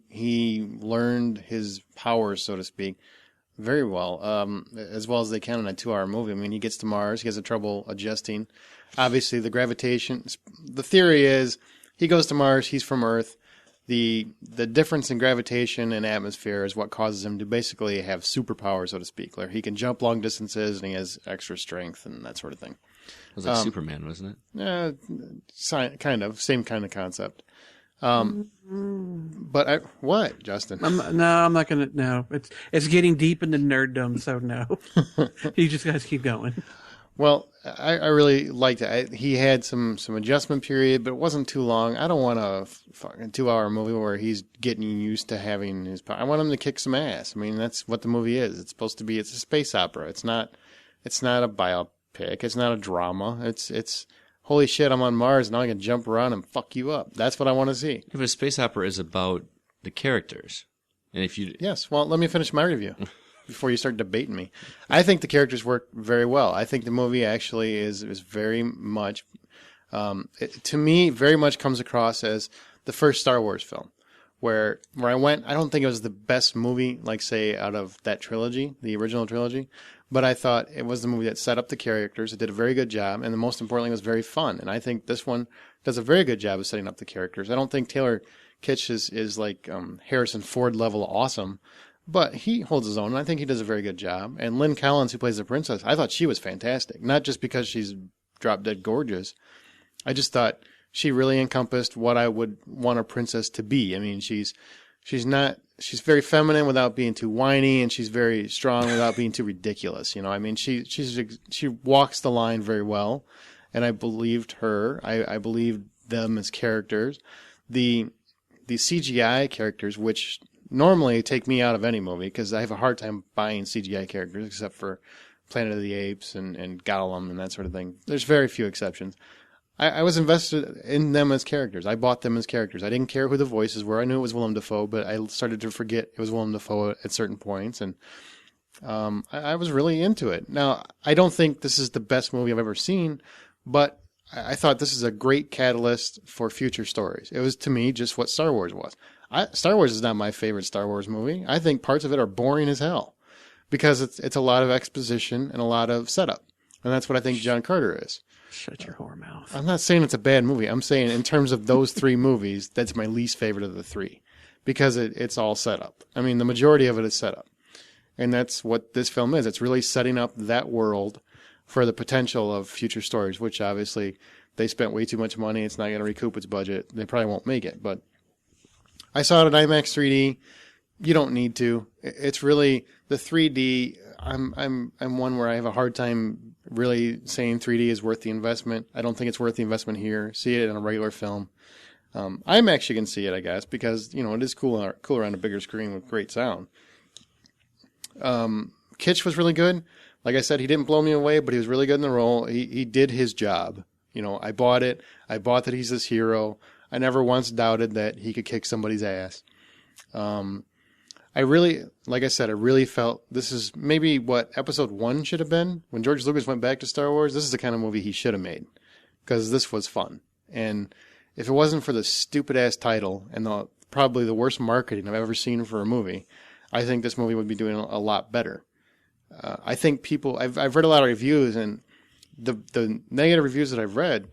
learned his powers, so to speak, very well as they can in a 2-hour movie. I mean, he gets to Mars, he has trouble adjusting. Obviously, the gravitation, the theory is he goes to Mars, he's from Earth. The difference in gravitation and atmosphere is what causes him to basically have superpowers, so to speak. Like he can jump long distances and he has extra strength and that sort of thing. It was like Superman, wasn't it? Kind of. Same kind of concept. But what, Justin? I'm not gonna. No, it's getting deep into nerddom, so no. You just guys keep going. Well, I really liked it. He had some adjustment period, but it wasn't too long. I don't want a fucking 2-hour movie where he's getting used to having his power. I want him to kick some ass. I mean, that's what the movie is. It's supposed to be. It's a space opera. It's not a biopic. It's not a drama. It's holy shit, I'm on Mars, now I can jump around and fuck you up. That's what I want to see. If a space opera is about the characters, and if you... Yes, well, let me finish my review before you start debating me. I think the characters work very well. I think the movie actually is very much, to me, very much comes across as the first Star Wars film. Where I went, I don't think it was the best movie, like, say, out of that trilogy, the original trilogy, but I thought it was the movie that set up the characters. It did a very good job, and the most importantly, it was very fun. And I think this one does a very good job of setting up the characters. I don't think Taylor Kitsch is like Harrison Ford level awesome, but he holds his own, and I think he does a very good job. And Lynn Collins, who plays the princess, I thought she was fantastic. Not just because she's drop-dead gorgeous. I just thought she really encompassed what I would want a princess to be. I mean, she's very feminine without being too whiny, and she's very strong without being too ridiculous. You know, I mean, she walks the line very well, and I believed her. I believed them as characters. The CGI characters, which normally take me out of any movie because I have a hard time buying CGI characters, except for Planet of the Apes and Gollum and that sort of thing. There's very few exceptions. I was invested in them as characters. I bought them as characters. I didn't care who the voices were. I knew it was Willem Dafoe, but I started to forget it was Willem Dafoe at certain points, and I was really into it. Now, I don't think this is the best movie I've ever seen, but I thought this is a great catalyst for future stories. It was, to me, just what Star Wars was. Star Wars is not my favorite Star Wars movie. I think parts of it are boring as hell because it's a lot of exposition and a lot of setup, and that's what I think John Carter is. Shut your whore mouth. I'm not saying it's a bad movie. I'm saying in terms of those three movies, that's my least favorite of the three because it's all set up. I mean, the majority of it is set up. And that's what this film is. It's really setting up that world for the potential of future stories, which obviously they spent way too much money. It's not going to recoup its budget. They probably won't make it. But I saw it in IMAX 3D. You don't need to. It's really the 3D. I'm one where I have a hard time really saying 3D is worth the investment. I don't think it's worth the investment here. See it in a regular film. IMAX you can see it, I guess, because it is cooler on a bigger screen with great sound. Kitsch was really good. Like I said, he didn't blow me away, but he was really good in the role. He did his job. I bought it. I bought that he's this hero. I never once doubted that he could kick somebody's ass. I really felt this is maybe what episode 1 should have been. When George Lucas went back to Star Wars, this is the kind of movie he should have made because this was fun. And if it wasn't for the stupid-ass title and probably the worst marketing I've ever seen for a movie, I think this movie would be doing a lot better. I think people, I've read a lot of reviews, and the negative reviews that I've read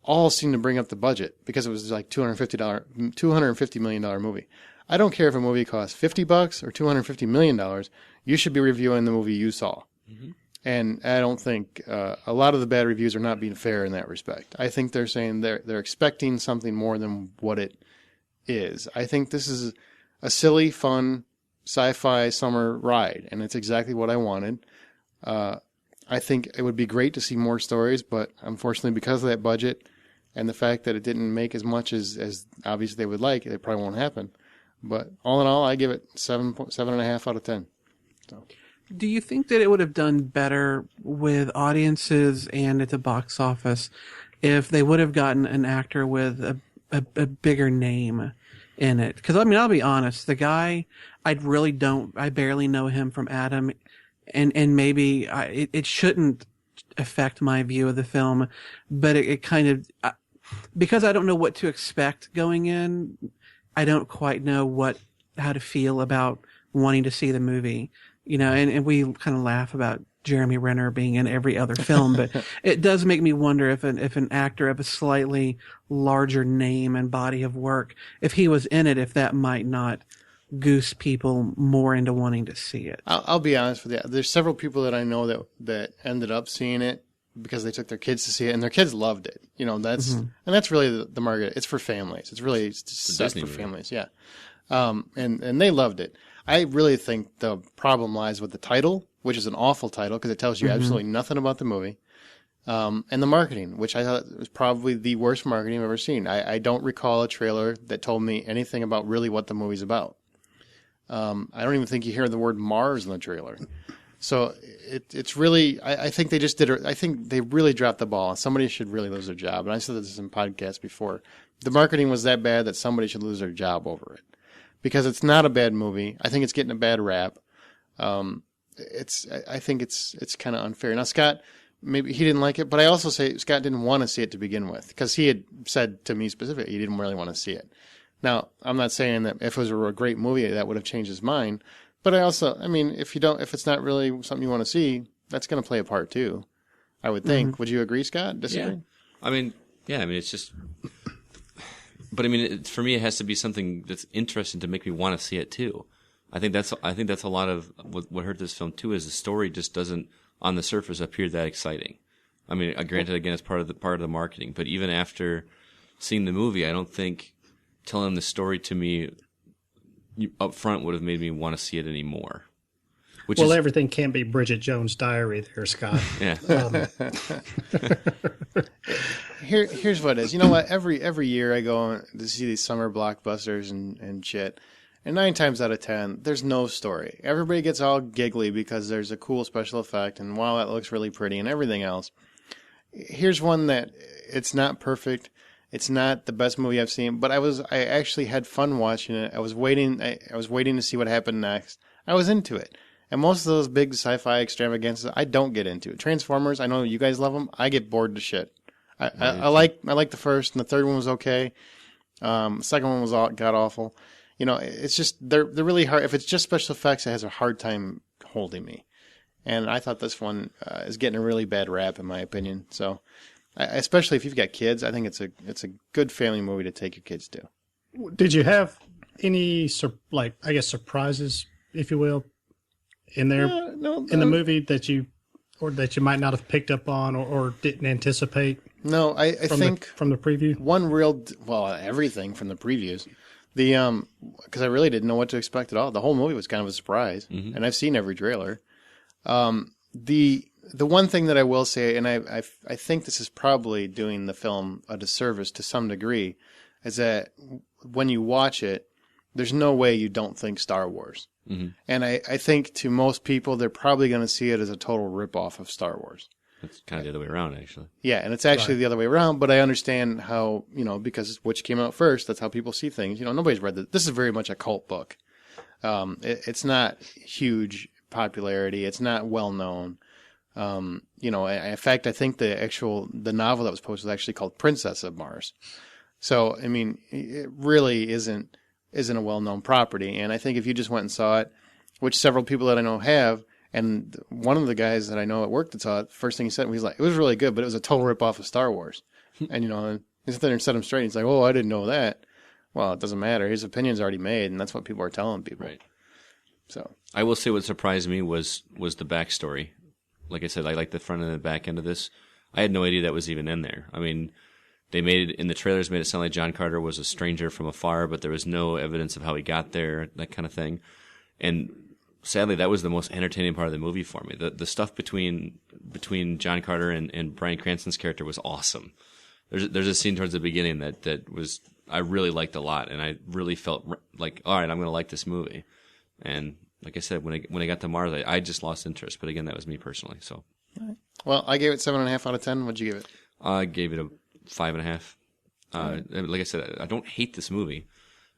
all seem to bring up the budget because it was like $250 million movie. I don't care if a movie costs $50 or $250 million. You should be reviewing the movie you saw. Mm-hmm. And I don't think a lot of the bad reviews are not being fair in that respect. I think they're saying they're expecting something more than what it is. I think this is a silly, fun sci-fi summer ride, and it's exactly what I wanted. I think it would be great to see more stories, but unfortunately, because of that budget and the fact that it didn't make as much as obviously they would like, it probably won't happen. But all in all, I give it 7.5 out of 10. Do you think that it would have done better with audiences and at the box office if they would have gotten an actor with a bigger name in it? Because, I mean, I'll be honest, the guy, I barely know him from Adam, and maybe it shouldn't affect my view of the film, but it kind of, because I don't know what to expect going in, I don't quite know how to feel about wanting to see the movie. You know, and we kind of laugh about Jeremy Renner being in every other film, but it does make me wonder if an actor of a slightly larger name and body of work, if he was in it, if that might not goose people more into wanting to see it. I'll be honest with you. There's several people that I know that ended up seeing it because they took their kids to see it, and their kids loved it. You know, and that's really the market. It's for families. It's really set for families. Yeah, and they loved it. I really think the problem lies with the title, which is an awful title because it tells you absolutely nothing about the movie, and the marketing, which I thought was probably the worst marketing I've ever seen. I don't recall a trailer that told me anything about really what the movie's about. I don't even think you hear the word Mars in the trailer. So it's really, I think they just I think they really dropped the ball. Somebody should really lose their job. And I said this in podcasts before. The marketing was that bad that somebody should lose their job over it. Because it's not a bad movie. I think it's getting a bad rap. I think it's kind of unfair. Now, Scott, maybe he didn't like it, but I also say Scott didn't want to see it to begin with because he had said to me specifically he didn't really want to see it. Now, I'm not saying that if it was a great movie that would have changed his mind, but I mean, if it's not really something you want to see, that's going to play a part too. I would think. Would you agree, Scott? Disagree? Yeah. I mean, it's just. But I mean, for me, it has to be something that's interesting to make me want to see it too. I think that's a lot of what hurt this film too. Is the story just doesn't, on the surface, appear that exciting. I mean, granted, again, it's part of the marketing. But even after seeing the movie, I don't think telling the story to me up front would have made me want to see it anymore. Everything can't be Bridget Jones' Diary there, Scott. Yeah. Here's what it is. You know what? Every year I go to see these summer blockbusters and shit. And 9 times out of 10, there's no story. Everybody gets all giggly because there's a cool special effect and wow, that looks really pretty and everything else. Here's one that it's not perfect. It's not the best movie I've seen, but I actually had fun watching it. I was waiting to see what happened next. I was into it. And most of those big sci-fi extravaganzas, I don't get into. Transformers, I know you guys love them. I get bored to shit. I like the first, and the third one was okay. Second one was god awful. You know, it's just they're really hard. If it's just special effects, it has a hard time holding me. And I thought this one is getting a really bad rap, in my opinion. So, especially if you've got kids, I think it's a good family movie to take your kids to. Did you have any surprises, if you will, in there in the movie that you might not have picked up on or didn't anticipate? No, I think from the preview. Everything from the previews. Because I really didn't know what to expect at all. The whole movie was kind of a surprise, and I've seen every trailer. The one thing that I will say, and I think this is probably doing the film a disservice to some degree, is that when you watch it, there's no way you don't think Star Wars. Mm-hmm. And I think to most people, they're probably going to see it as a total ripoff of Star Wars. It's kind of the other way around, actually. Yeah, and it's actually the other way around, but I understand how, because which came out first, that's how people see things. Nobody's read this. This is very much a cult book. It's not huge popularity. It's not well known. In fact, I think the novel that was posted was actually called Princess of Mars. So, I mean, it really isn't a well-known property. And I think if you just went and saw it, which several people that I know have, and one of the guys that I know at work that saw it, first thing he said, he was like, it was really good, but it was a total rip-off of Star Wars. And, he sat there and set him straight. He's like, oh, I didn't know that. Well, it doesn't matter. His opinion's already made, and that's what people are telling people. Right. So I will say what surprised me was the backstory. Like I said, I like the front and the back end of this. I had no idea that was even in there. I mean, they made it in the trailers, made it sound like John Carter was a stranger from afar, but there was no evidence of how he got there, that kind of thing. And sadly, that was the most entertaining part of the movie for me. The stuff between John Carter and Bryan Cranston's character was awesome. There's a scene towards the beginning that was I really liked a lot, and I really felt like, all right, I'm going to like this movie. And like I said, when I got to Mars, I just lost interest. But again, that was me personally. So Well, I gave it 7.5 out of 10. What'd you give it? I gave it a 5.5. Like I said, I don't hate this movie.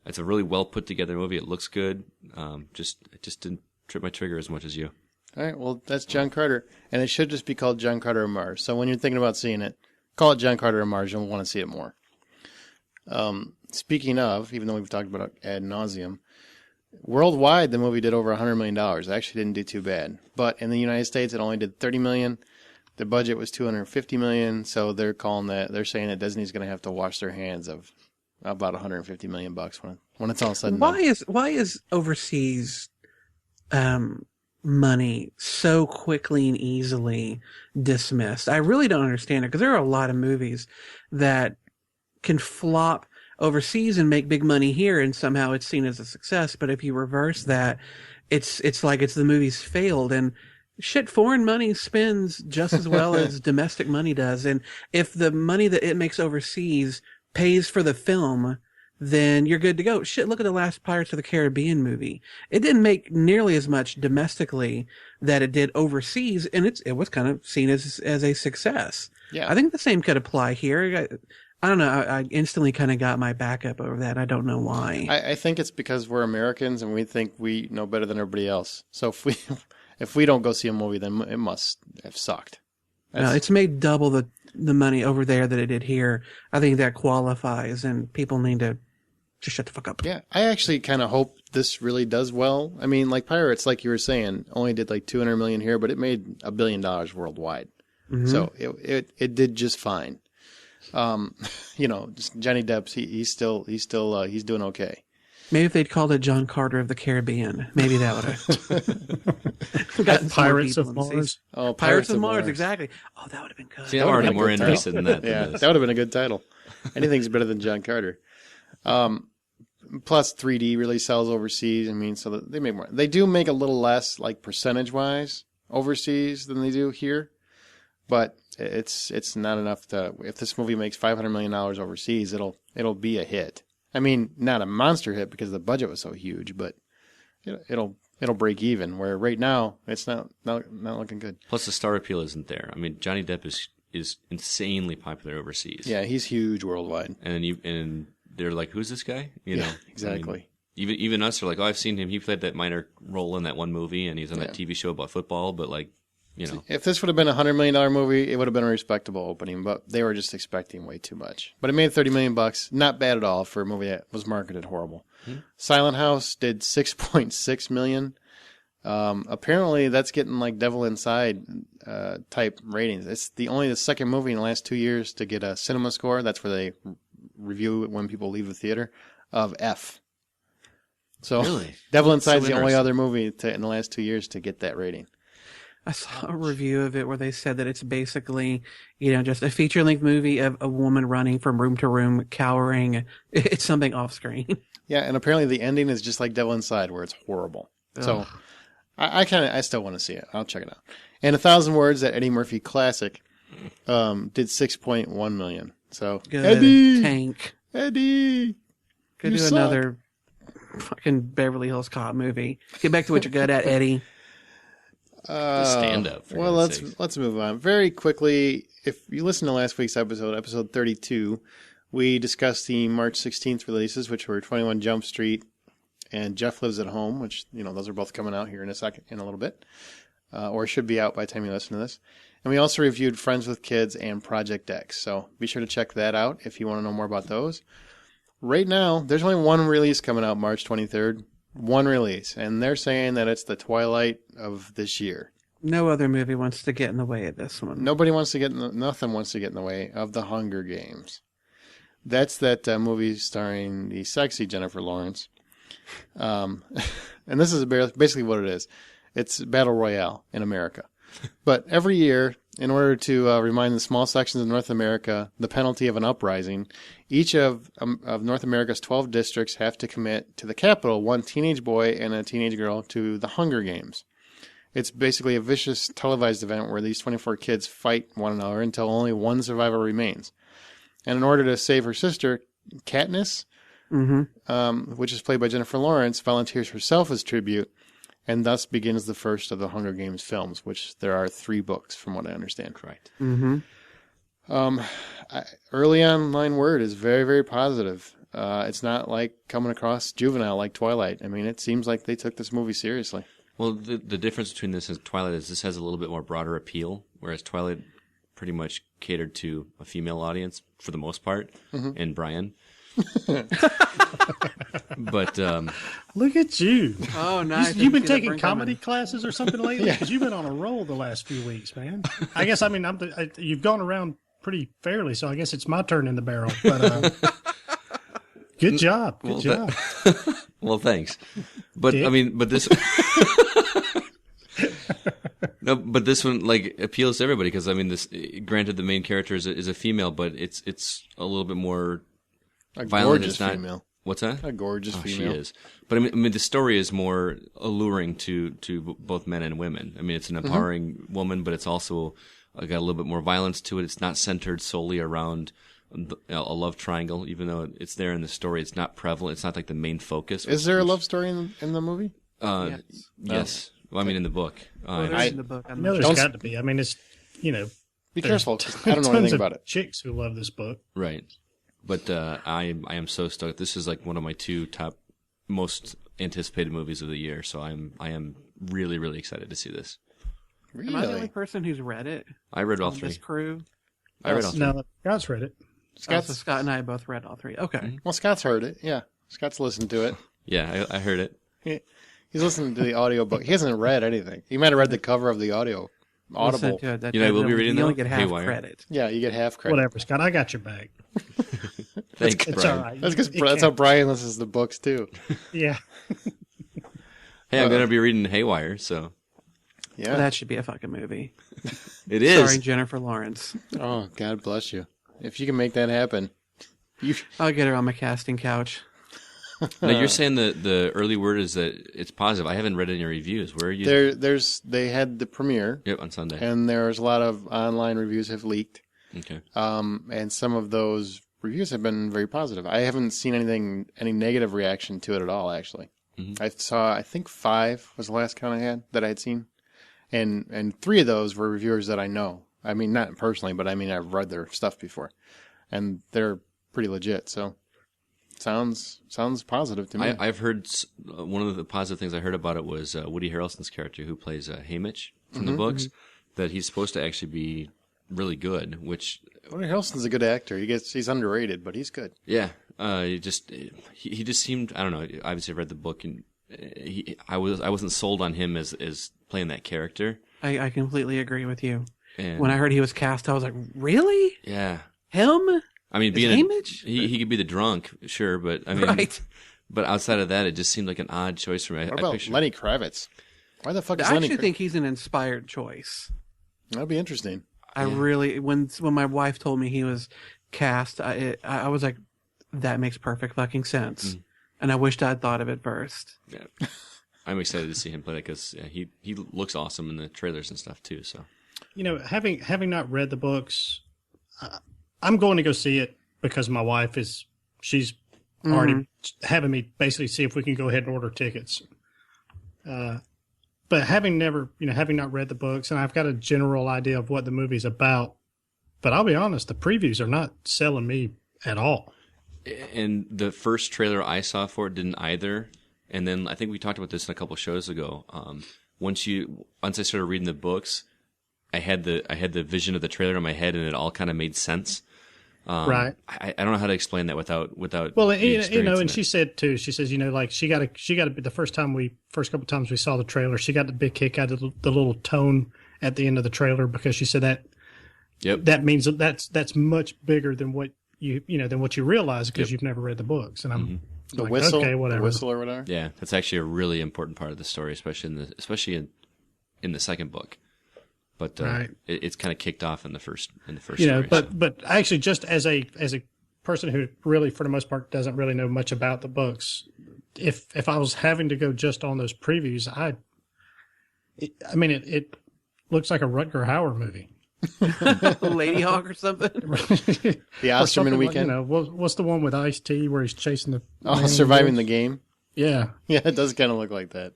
It's a really well put together movie. It looks good. It just didn't trip my trigger as much as you. All right, well, that's John Carter, and it should just be called John Carter of Mars. So when you're thinking about seeing it, call it John Carter of Mars. You'll want to see it more. Speaking of, even though we've talked about it ad nauseum, worldwide the movie did over $100 million. It actually didn't do too bad, but in the United States it only did $30 million. The budget was $250 million, so they're saying that Disney's going to have to wash their hands of about $150 million when it's all said and done. Why is overseas money so quickly and easily dismissed? I really don't understand it, because there are a lot of movies that can flop overseas and make big money here, and somehow it's seen as a success. But if you reverse that, it's like the movie's failed. And shit, foreign money spends just as well as domestic money does. And if the money that it makes overseas pays for the film, then you're good to go. Shit, look at the last Pirates of the Caribbean movie. It didn't make nearly as much domestically that it did overseas, and it was kind of seen as a success. Yeah. I think the same could apply here. I don't know. I instantly kind of got my back up over that. I don't know why. I think it's because we're Americans and we think we know better than everybody else. So if we don't go see a movie, then it must have sucked. No, it's made double the money over there that it did here. I think that qualifies, and people need to just shut the fuck up. Yeah, I actually kind of hope this really does well. I mean, like Pirates, like you were saying, only did like $200 million here, but it made $1 billion worldwide. Mm-hmm. So it did just fine. Just Johnny Depp, he's still doing okay. Maybe if they'd called it John Carter of the Caribbean, maybe that would have gotten Pirates of Mars. Oh, Pirates of Mars, exactly. Oh, that would have been good. See, I'm already more interested in that. Yeah, that would have been a good title. Anything's better than John Carter. Plus 3D really sells overseas. I mean, so they make more. They do make a little less, like percentage-wise, overseas than they do here, but it's not enough to. If this movie makes $500 million overseas, it'll be a hit. I mean, not a monster hit because the budget was so huge, but it'll break even. Where right now it's not looking good. Plus, the star appeal isn't there. I mean, Johnny Depp is insanely popular overseas. Yeah, he's huge worldwide. And they're like, who's this guy? You know, exactly. I mean, even us are like, oh, I've seen him. He played that minor role in that one movie, and he's on that TV show about football. But like, you know, if this would have been a $100 million movie, it would have been a respectable opening. But they were just expecting way too much. But it made $30 million, not bad at all for a movie that was marketed horrible. Mm-hmm. Silent House did $6.6 million. Apparently, that's getting like Devil Inside type ratings. It's the second movie in the last 2 years to get a cinema score. That's where they review it when people leave the theater of F. So really? Devil Inside is the only other movie in the last 2 years to get that rating. I saw a review of it where they said that it's basically, just a feature-length movie of a woman running from room to room, cowering. It's something off-screen. Yeah, and apparently the ending is just like Devil Inside, where it's horrible. Ugh. So I still want to see it. I'll check it out. And 1,000 Words, that Eddie Murphy classic, did $6.1 million. So good. Eddie, Tank. Eddie, could do another fucking Beverly Hills Cop movie. Get back to what you're good at, Eddie. Stand up. Well, let's move on very quickly. If you listen to last week's episode 32, we discussed the March 16th releases, which were 21 Jump Street and Jeff Lives at Home, which those are both coming out here in a little bit, or should be out by the time you listen to this. And we also reviewed Friends with Kids and Project X. So be sure to check that out if you want to know more about those. Right now, there's only one release coming out March 23rd. One release, and they're saying that it's the Twilight of this year. No other movie wants to get in the way of this one. Nothing wants to get in the way of The Hunger Games. That's that movie starring the sexy Jennifer Lawrence. And this is basically what it is. It's Battle Royale in America. But every year, in order to remind the small sections of North America the penalty of an uprising, each of North America's 12 districts have to commit to the capital one teenage boy and a teenage girl to the Hunger Games. It's basically a vicious televised event where these 24 kids fight one another until only one survivor remains. And in order to save her sister, Katniss, which is played by Jennifer Lawrence, volunteers herself as tribute. and thus begins the first of the Hunger Games films, which there are 3 books, from what I understand. Correct. Mm-hmm. Early online word is very, very positive. It's not like coming across juvenile like Twilight. I mean, it seems like they took this movie seriously. Well, the difference between this and Twilight is this has a little bit more broader appeal, whereas Twilight pretty much catered to a female audience for the most part, and Brian. But Look at you. Oh, nice. You've been See that taking burn comedy coming. classes or something lately? Because you've been on a roll the last few weeks, man. I guess, I mean, you've gone around pretty fairly, so I guess it's my turn in the barrel. But good job. Good job. well, thanks. But Dick. I mean, but this. No, but this one like appeals to everybody because I mean, this. Granted, the main character is a female, but it's a little bit more A violent. gorgeous It's not. female. What's that? A gorgeous Oh, she female. is. But I mean, the story is more alluring to both men and women. I mean, it's an empowering woman, but it's also got a little bit more violence to it. It's not centered solely around a love triangle, even though it's there in the story. It's not prevalent. It's not like the main focus. Is there a love story in the movie? Yes. Yes. Well, I mean, in the book. Well, there's in the book. I'm No, not there's Don't- got to be. I mean, it's, you know. Be there's careful. I don't know tons anything of about it. chicks who love this book. Right. But I am so stoked. This is like one of my 2 top most anticipated movies of the year. So I am really, really excited to see this. Am I the only Really? person who's read it? I read all On 3. this crew? I read all 3. No, Scott's read it. Oh, Scott's, so Scott and I both read all 3. Okay. well, Scott's heard it. Yeah. Scott's listened to it. Yeah, I heard it. He's listening to the audiobook. He hasn't read anything. He might have read the cover of the audio. Listen Audible. to it. That- You know, I will be that- reading You only that. get half Haywire. credit. Yeah, you get half credit. Whatever, Scott. I got your back. Thanks, It's Brian. all right. That's because It that's how can't- Brian listens to books too. Yeah. Hey, I'm going to be reading Haywire, so Yeah. That should be a fucking movie. it is. Starring Jennifer Lawrence. Oh, God bless you. If you can make that happen, you. I'll get her on my casting couch. Now, you're saying the early word is that it's positive. I haven't read any reviews. Where are you? They had the premiere, Yep, on Sunday. and there's a lot of online reviews have leaked. Okay. And some of those reviews have been very positive. I haven't seen any negative reaction to it at all, actually. I think 5 was the last count I had that I had seen. And 3 of those were reviewers that I know. I mean, not personally, but I mean, I've read their stuff before. And they're pretty legit, so sounds positive to me. I've heard one of the positive things I heard about it was Woody Harrelson's character who plays Haymitch from the books, that he's supposed to actually be really good, which Woody Harrelson's a good actor. He's underrated, but he's good. yeah, he just seemed, I don't know. Obviously, I read the book and I wasn't sold on him as playing that character. I completely agree with you. And When I heard he was cast, I was like, really? yeah, Him? I mean, Is being Haymitch? he could be the drunk, sure, but I mean, Right. But outside of that, it just seemed like an odd choice for me. What I about pictured- Lenny Kravitz? Why the fuck is I Lenny actually Kravitz? think he's an inspired choice. That'd be interesting. I really, when my wife told me he was cast, I was like, that makes perfect fucking sense. And I wished I'd thought of it first. Yeah. I'm excited to see him play it because he looks awesome in the trailers and stuff too. So You know, having not read the books, I'm going to go see it because my wife she's already having me basically see if we can go ahead and order tickets. But having not read the books, and I've got a general idea of what the movie's about, but I'll be honest, the previews are not selling me at all. and the first trailer I saw for it didn't either. And then I think we talked about this in a couple of shows ago. Once I started reading the books, I had the vision of the trailer in my head, and it all kind of made sense. Right. I don't know how to explain that without. Well, me you know, experiencing and it. she said too. She says, like she got to be the first couple times we saw the trailer. She got the big kick out of the little tone at the end of the trailer because she said that means that's much bigger than what than what you realize because you've never read the books. And I'm The like, whistle, okay, whatever. the whistle or whatever. Yeah, that's actually a really important part of the story, especially in the second book. But Right. it's kind of kicked off in the first You know, story. but actually, just as a person who really, for the most part, doesn't really know much about the books, if I was having to go just on those previews, it looks like a Rutger Hauer movie. Lady Hawk or something. The Or something Osterman like, weekend. what's the one with Ice-T where he's chasing the man in Surviving woods? the game. Yeah. Yeah, it does kind of look like that.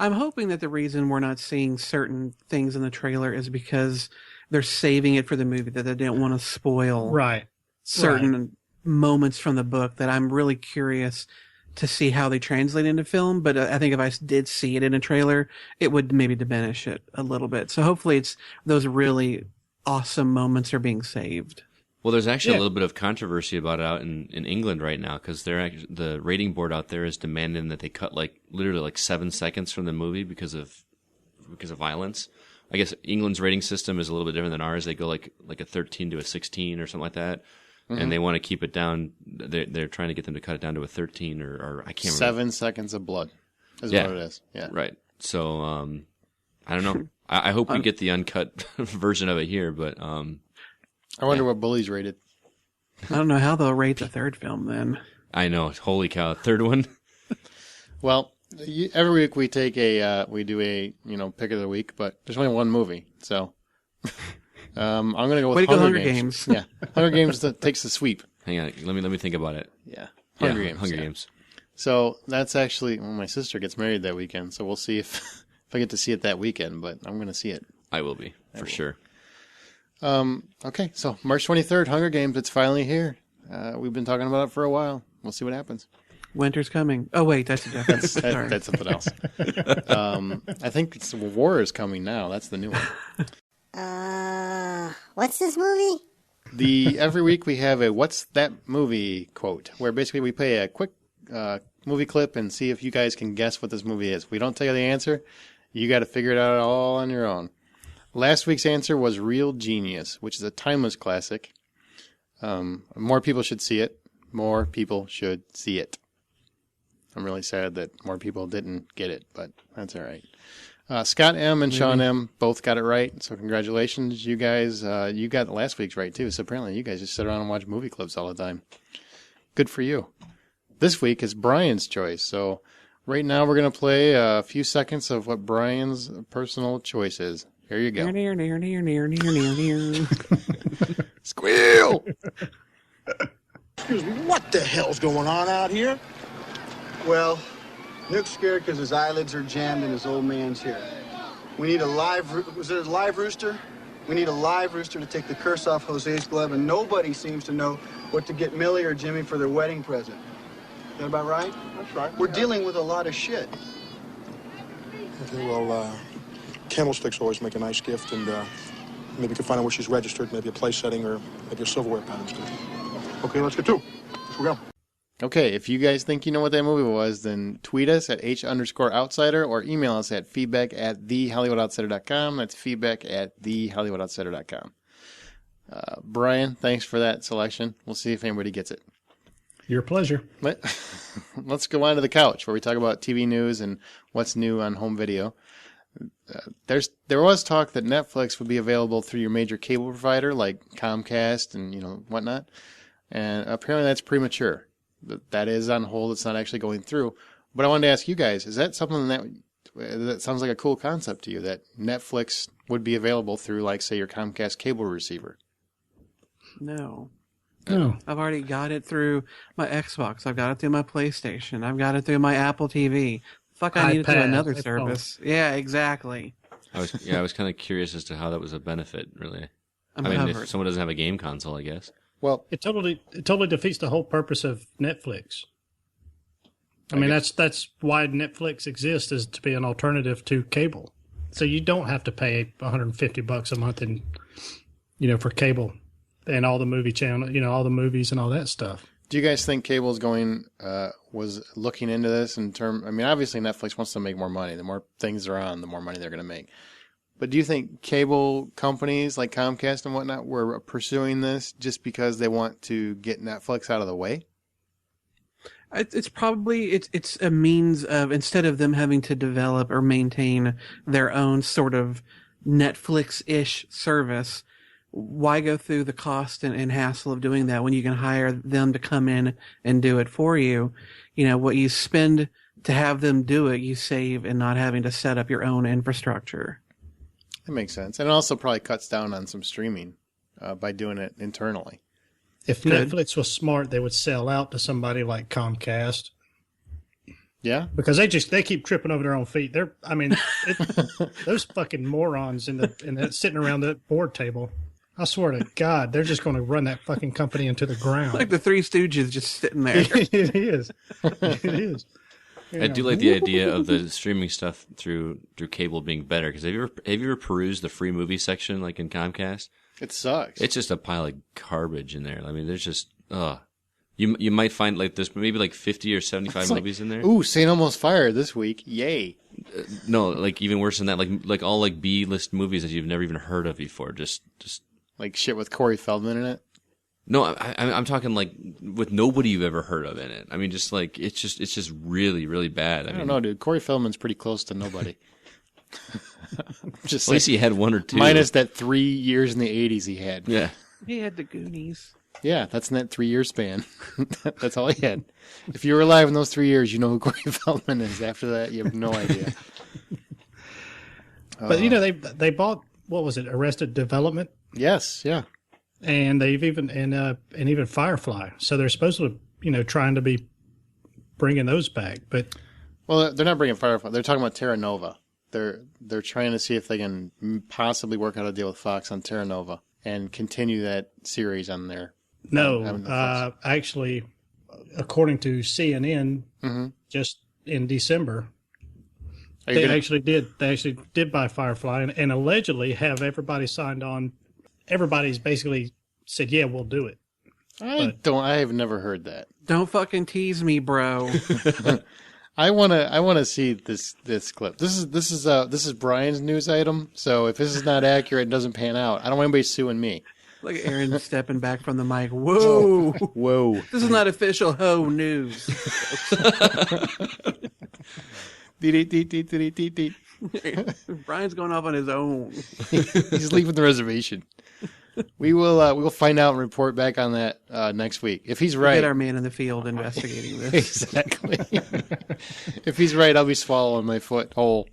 I'm hoping that the reason we're not seeing certain things in the trailer is because they're saving it for the movie, that they didn't want to spoil Right. certain moments from the book, that I'm really curious to see how they translate into film. But I think if I did see it in a trailer, it would maybe diminish it a little bit. So hopefully it's those really awesome moments are being saved. Well, there's actually Yeah. a little bit of controversy about it out in England right now because the rating board out there is demanding that they cut literally 7 seconds from the movie because of violence. I guess England's rating system is a little bit different than ours. They go like a 13 to a 16 or something like that, and they want to keep it down. They're trying to get them to cut it down to a 13 or I can't remember. 7 seconds of blood is Yeah. what it is. Yeah. Right. So I don't know. I hope we get the uncut version of it here, but I wonder what Bully's rated. I don't know how they'll rate the third film then. I know. Holy cow! Third one. Well, every week we take we do a pick of the week, but there's only one movie, so I'm gonna go with Way to go, Hunger Hunger Games. Games. Yeah, Hunger Games takes the sweep. Hang on. Let me think about it. Yeah, Yeah, Hunger Games. Hunger yeah. Games. So that's actually my sister gets married that weekend, so we'll see if I get to see it that weekend. But I'm gonna see it. I will be for sure. Okay, so March 23rd, Hunger Games. It's finally here. We've been talking about it for a while. We'll see what happens. Winter's coming. Oh wait, that's a different. Sorry. That's something else. I think it's War is coming now. That's the new one. What's this movie? Every week we have a "What's that movie?" quote, where basically we play a quick movie clip and see if you guys can guess what this movie is. If we don't tell you the answer, you got to figure it out all on your own. Last week's answer was Real Genius, which is a timeless classic. More people should see it. More people should see it. I'm really sad that more people didn't get it, but that's all right. Scott M. and Sean M. both got it right, so congratulations, you guys. You got last week's right, too, so apparently you guys just sit around and watch movie clips all the time. Good for you. This week is Brian's choice, so right now we're going to play a few seconds of what Brian's personal choice is. Here you go. Near. Squeal! Excuse me, what the hell's going on out here? Well, Nook's scared because his eyelids are jammed and his old man's here. We need a was it a live rooster? We need a live rooster to take the curse off Jose's glove, and nobody seems to know what to get Millie or Jimmy for their wedding present. Is that about right? That's right. We're dealing with a lot of shit. Okay, well, candlesticks always make a nice gift, and maybe you can find out where she's registered, maybe a place setting or maybe a silverware pattern's good. Okay, let's get to it. Let's go. Okay, if you guys think you know what that movie was, then tweet us at H_outsider or email us at feedback@thehollywoodoutsiders.com. That's feedback@thehollywoodoutsiders.com. Brian, thanks for that selection. We'll see if anybody gets it. Your pleasure. Let's go on to the couch where we talk about TV news and what's new on home video. There was talk that Netflix would be available through your major cable provider like Comcast and whatnot, and apparently that's premature. That is on hold. It's not actually going through. But I wanted to ask you guys: is that something that sounds like a cool concept to you? That Netflix would be available through, like, say, your Comcast cable receiver? No. No. I've already got it through my Xbox. I've got it through my PlayStation. I've got it through my Apple TV. Fuck, I need it through iPad, another iPhone. service. Yeah, exactly. I was kind of curious as to how that was a benefit, really. I'm I mean, covered. if someone doesn't have a game console, I guess. Well, It totally defeats the whole purpose of Netflix. I mean, that's why Netflix exists, is to be an alternative to cable. So you don't have to pay $150 a month for cable and all the movie channel, all the movies and all that stuff. do you guys think cable's was looking into this in term? I mean, obviously Netflix wants to make more money. The more things are on, the more money they're going to make. But do you think cable companies like Comcast and whatnot were pursuing this just because they want to get Netflix out of the way? It's probably it's a means of, instead of them having to develop or maintain their own sort of Netflix-ish service, why go through the cost and hassle of doing that when you can hire them to come in and do it for you? What you spend to have them do it, you save in not having to set up your own infrastructure. That makes sense. And it also probably cuts down on some streaming by doing it internally. If Good. Netflix was smart, they would sell out to somebody like Comcast Yeah. because they keep tripping over their own feet. Those fucking morons in the sitting around that board table. I swear to God, they're just going to run that fucking company into the ground. Like the Three Stooges just sitting there. It is. It is. I do like the idea of the streaming stuff through cable being better. Because have you ever perused the free movie section like in Comcast? It sucks. It's just a pile of garbage in there. I mean, there's just you might find like there's maybe like 50 or 75 movies in there. Ooh, St. Elmo's Fire this week. Yay. No, like even worse than that. Like all like B-list movies that you've never even heard of before. Just like shit with Corey Feldman in it. No, I'm talking like with nobody you've ever heard of in it. I mean, just like it's just really, really bad. I don't know, dude. Corey Feldman's pretty close to nobody. Just at least he had one or two. Minus that 3 years in the 80s he had. Yeah. He had the Goonies. Yeah, that's in that 3 year span. That's all he had. If you were alive in those 3 years, you know who Corey Feldman is. After that, you have no idea. But they bought, what was it, Arrested Development? Yes, yeah. And they've even even Firefly. So they're supposed to, trying to be bringing those back. But well, they're not bringing Firefly. They're talking about Terra Nova. They're trying to see if they can possibly work out a deal with Fox on Terra Nova and continue that series on there. No, actually, according to CNN, just in December, they actually did buy Firefly and allegedly have everybody signed on. Everybody's basically said, "Yeah, we'll do it." I have never heard that. Don't fucking tease me, bro. I wanna see this clip. This is Brian's news item. So if this is not accurate and doesn't pan out, I don't want anybody suing me. Look at Aaron stepping back from the mic. Whoa, whoa! This is not official Ho news. Brian's going off on his own. He's leaving the reservation. We will find out and report back on that next week. If he's right, get our man in the field investigating this. Exactly. If he's right, I'll be swallowing my foot whole,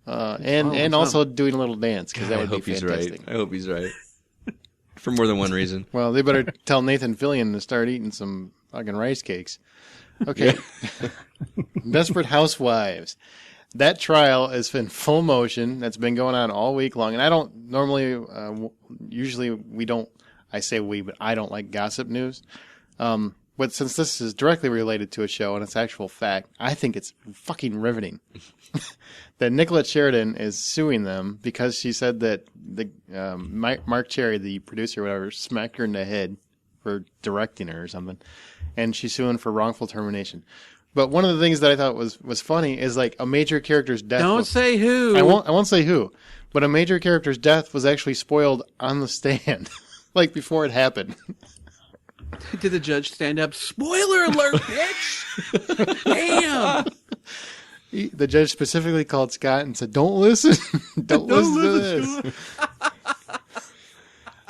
and also doing a little dance because that would be fantastic. I hope he's right. For more than one reason. Well, they better tell Nathan Fillion to start eating some fucking rice cakes. Okay. Desperate Housewives. That trial has been full motion. That's been going on all week long. And I don't normally, usually we don't, I say we, but I don't like gossip news. But since this is directly related to a show and it's actual fact, I think it's fucking riveting. That Nicolette Sheridan is suing them because she said that Mark Cherry, the producer or whatever, smacked her in the head for directing her or something. And she's suing for wrongful termination. But one of the things that I thought was funny is like a major character's death. Don't say who. I won't say who. But a major character's death was actually spoiled on the stand, like before it happened. Did the judge stand up? Spoiler alert, bitch! Damn. The judge specifically called Scott and said, "Don't listen. Don't listen to this."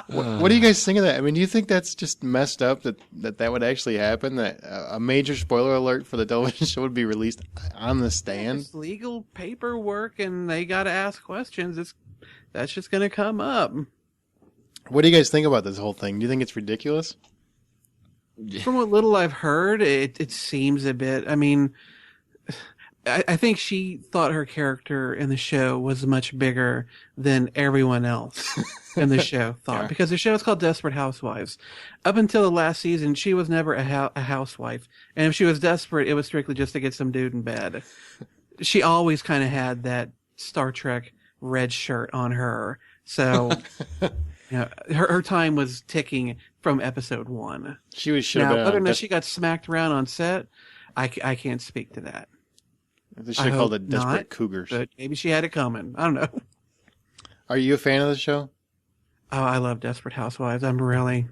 What do you guys think of that? I mean, do you think that's just messed up that would actually happen? That a major spoiler alert for the television show would be released on the stand? It's legal paperwork, and they got to ask questions. That's just going to come up. What do you guys think about this whole thing? Do you think it's ridiculous? From what little I've heard, it seems a bit. I mean, I think she thought her character in the show was much bigger than everyone else in the show thought. Yeah. Because the show is called Desperate Housewives. Up until the last season, she was never a housewife. And if she was desperate, it was strictly just to get some dude in bed. She always kind of had that Star Trek red shirt on her. So, her time was ticking from episode 1. She was now, whether or not she got smacked around on set, I can't speak to that. They should have called it Desperate Cougars. But maybe she had it coming. I don't know. Are you a fan of the show? Oh, I love Desperate Housewives. I'm going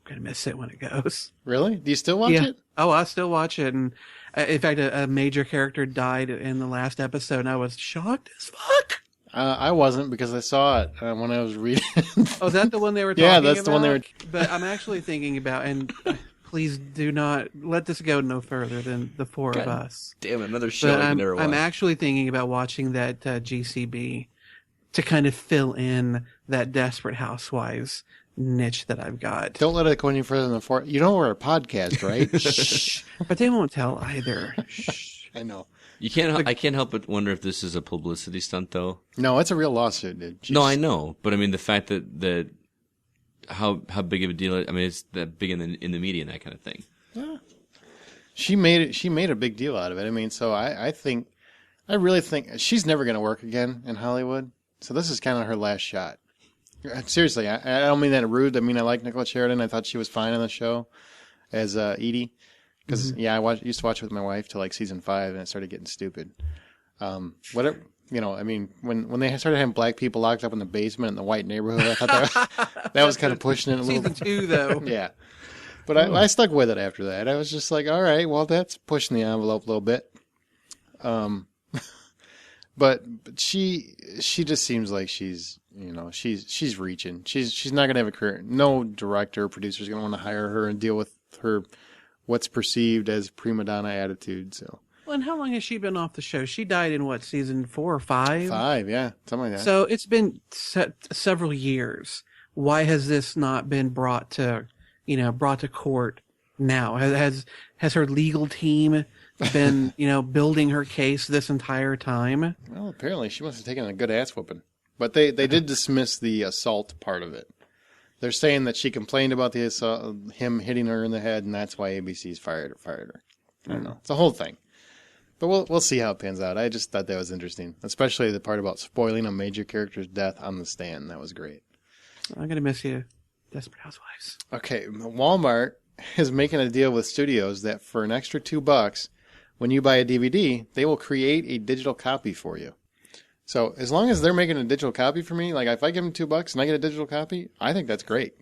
to miss it when it goes. Really? Do you still watch it? Oh, I still watch it. And in fact, a major character died in the last episode, and I was shocked as fuck. I wasn't because I saw it when I was reading. Oh, is that the one they were talking about? Yeah, that's the one they were. But I'm actually thinking about, and please do not let this go no further than the four of us. Damn, another show I never watched. I'm actually thinking about watching that GCB to kind of fill in that Desperate Housewives niche that I've got. Don't let it go any further than the four. You know we're a podcast, right? Shh. But they won't tell either. Shh. I know. I can't help but wonder if this is a publicity stunt, though. No, it's a real lawsuit, dude. No, I know, but I mean the fact that how big of a deal. I mean, it's that big in the media and that kind of thing. She made a big deal out of it. I mean, so I really think she's never going to work again in Hollywood. So this is kind of her last shot. Seriously, I don't mean that rude. I mean, I like Nicola Sheridan. I thought she was fine on the show as Edie. Because, I used to watch it with my wife till like season 5, and it started getting stupid. Whatever, I mean, when they started having black people locked up in the basement in the white neighborhood, I thought that was kind of pushing it a little bit. Season 2, though. Yeah. But I stuck with it after that. I was just like, all right, well, that's pushing the envelope a little bit. But she just seems like she's reaching. She's not going to have a career. No director or producer is going to want to hire her and deal with her what's perceived as prima donna attitude. So. Well, and how long has she been off the show? She died in what, season 4 or 5? 5, yeah, something like that. So it's been several years. Why has this not been brought to court now? Has her legal team been, building her case this entire time? Well, apparently she must have taken a good ass whooping. But they did dismiss the assault part of it. They're saying that she complained about the assault, him hitting her in the head, and that's why ABC's fired her. I don't know. It's a whole thing. But we'll see how it pans out. I just thought that was interesting, especially the part about spoiling a major character's death on the stand. That was great. I'm gonna miss you, Desperate Housewives. Okay, Walmart is making a deal with studios that for an extra $2, when you buy a DVD, they will create a digital copy for you. So as long as they're making a digital copy for me, like if I give them $2 and I get a digital copy, I think that's great.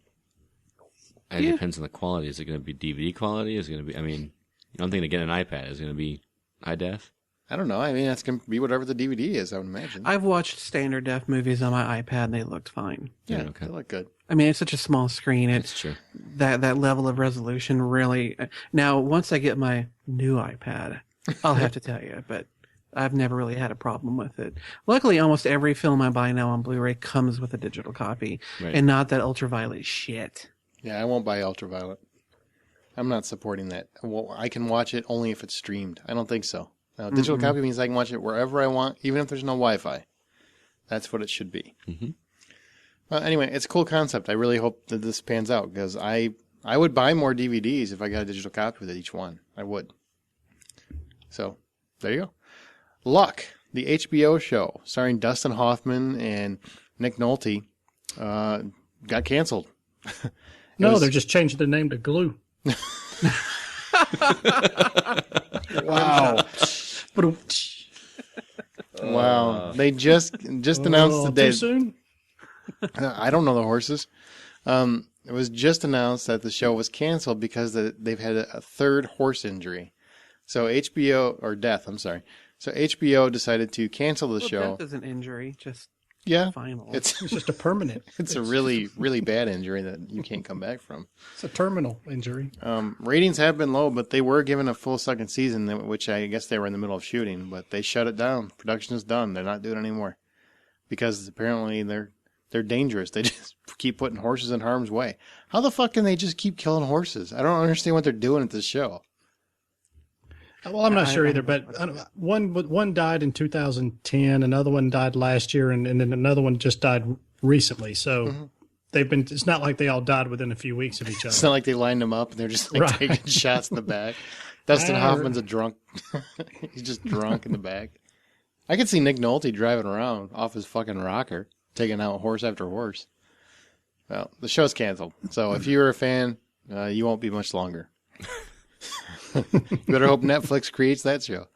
And it depends on the quality. Is it going to be DVD quality? Is it going to be? I mean, I'm thinking to get an iPad. Is it going to be high def? I don't know. I mean, that's going to be whatever the DVD is, I would imagine. I've watched standard def movies on my iPad, and they looked fine. Yeah, okay. They look good. I mean, it's such a small screen. That's true. That level of resolution really. Now, once I get my new iPad, I'll have to tell you, but I've never really had a problem with it. Luckily, almost every film I buy now on Blu-ray comes with a digital copy, Right. and not that ultraviolet shit. Yeah, I won't buy Ultraviolet. I'm not supporting that. Well, I can watch it only if it's streamed. I don't think so. Now, digital copy means I can watch it wherever I want, even if there's no Wi-Fi. That's what it should be. Mm-hmm. Well, anyway, it's a cool concept. I really hope that this pans out because I would buy more DVDs if I got a digital copy with each one. I would. So, there you go. Luck, the HBO show starring Dustin Hoffman and Nick Nolte, got canceled. No, they're just changing the name to Glue. Wow. Wow. They just announced the Too day. soon? I don't know the horses. It was just announced that the show was canceled because they've had a third horse injury. So death, I'm sorry. So HBO decided to cancel the show. Death is an injury, just Yeah. final. It's It's just a permanent. it's a really, really bad injury that you can't come back from. It's a terminal injury. Ratings have been low, but they were given a full second season, which I guess they were in the middle of shooting, but they shut it down. Production is done. They're not doing it anymore because apparently they're dangerous. They just keep putting horses in harm's way. How the fuck can they just keep killing horses? I don't understand what they're doing at this show. Well, I'm not sure either, but one died in 2010, another one died last year, and then another one just died recently. So it's not like they all died within a few weeks of each It's other. not like they lined them up and they're just like Right. taking shots in the back. Dustin Hoffman's a drunk. He's just drunk in the back. I could see Nick Nolte driving around off his fucking rocker, taking out horse after horse. Well, the show's canceled. So if you're a fan, you won't be much longer. You better hope Netflix creates that show.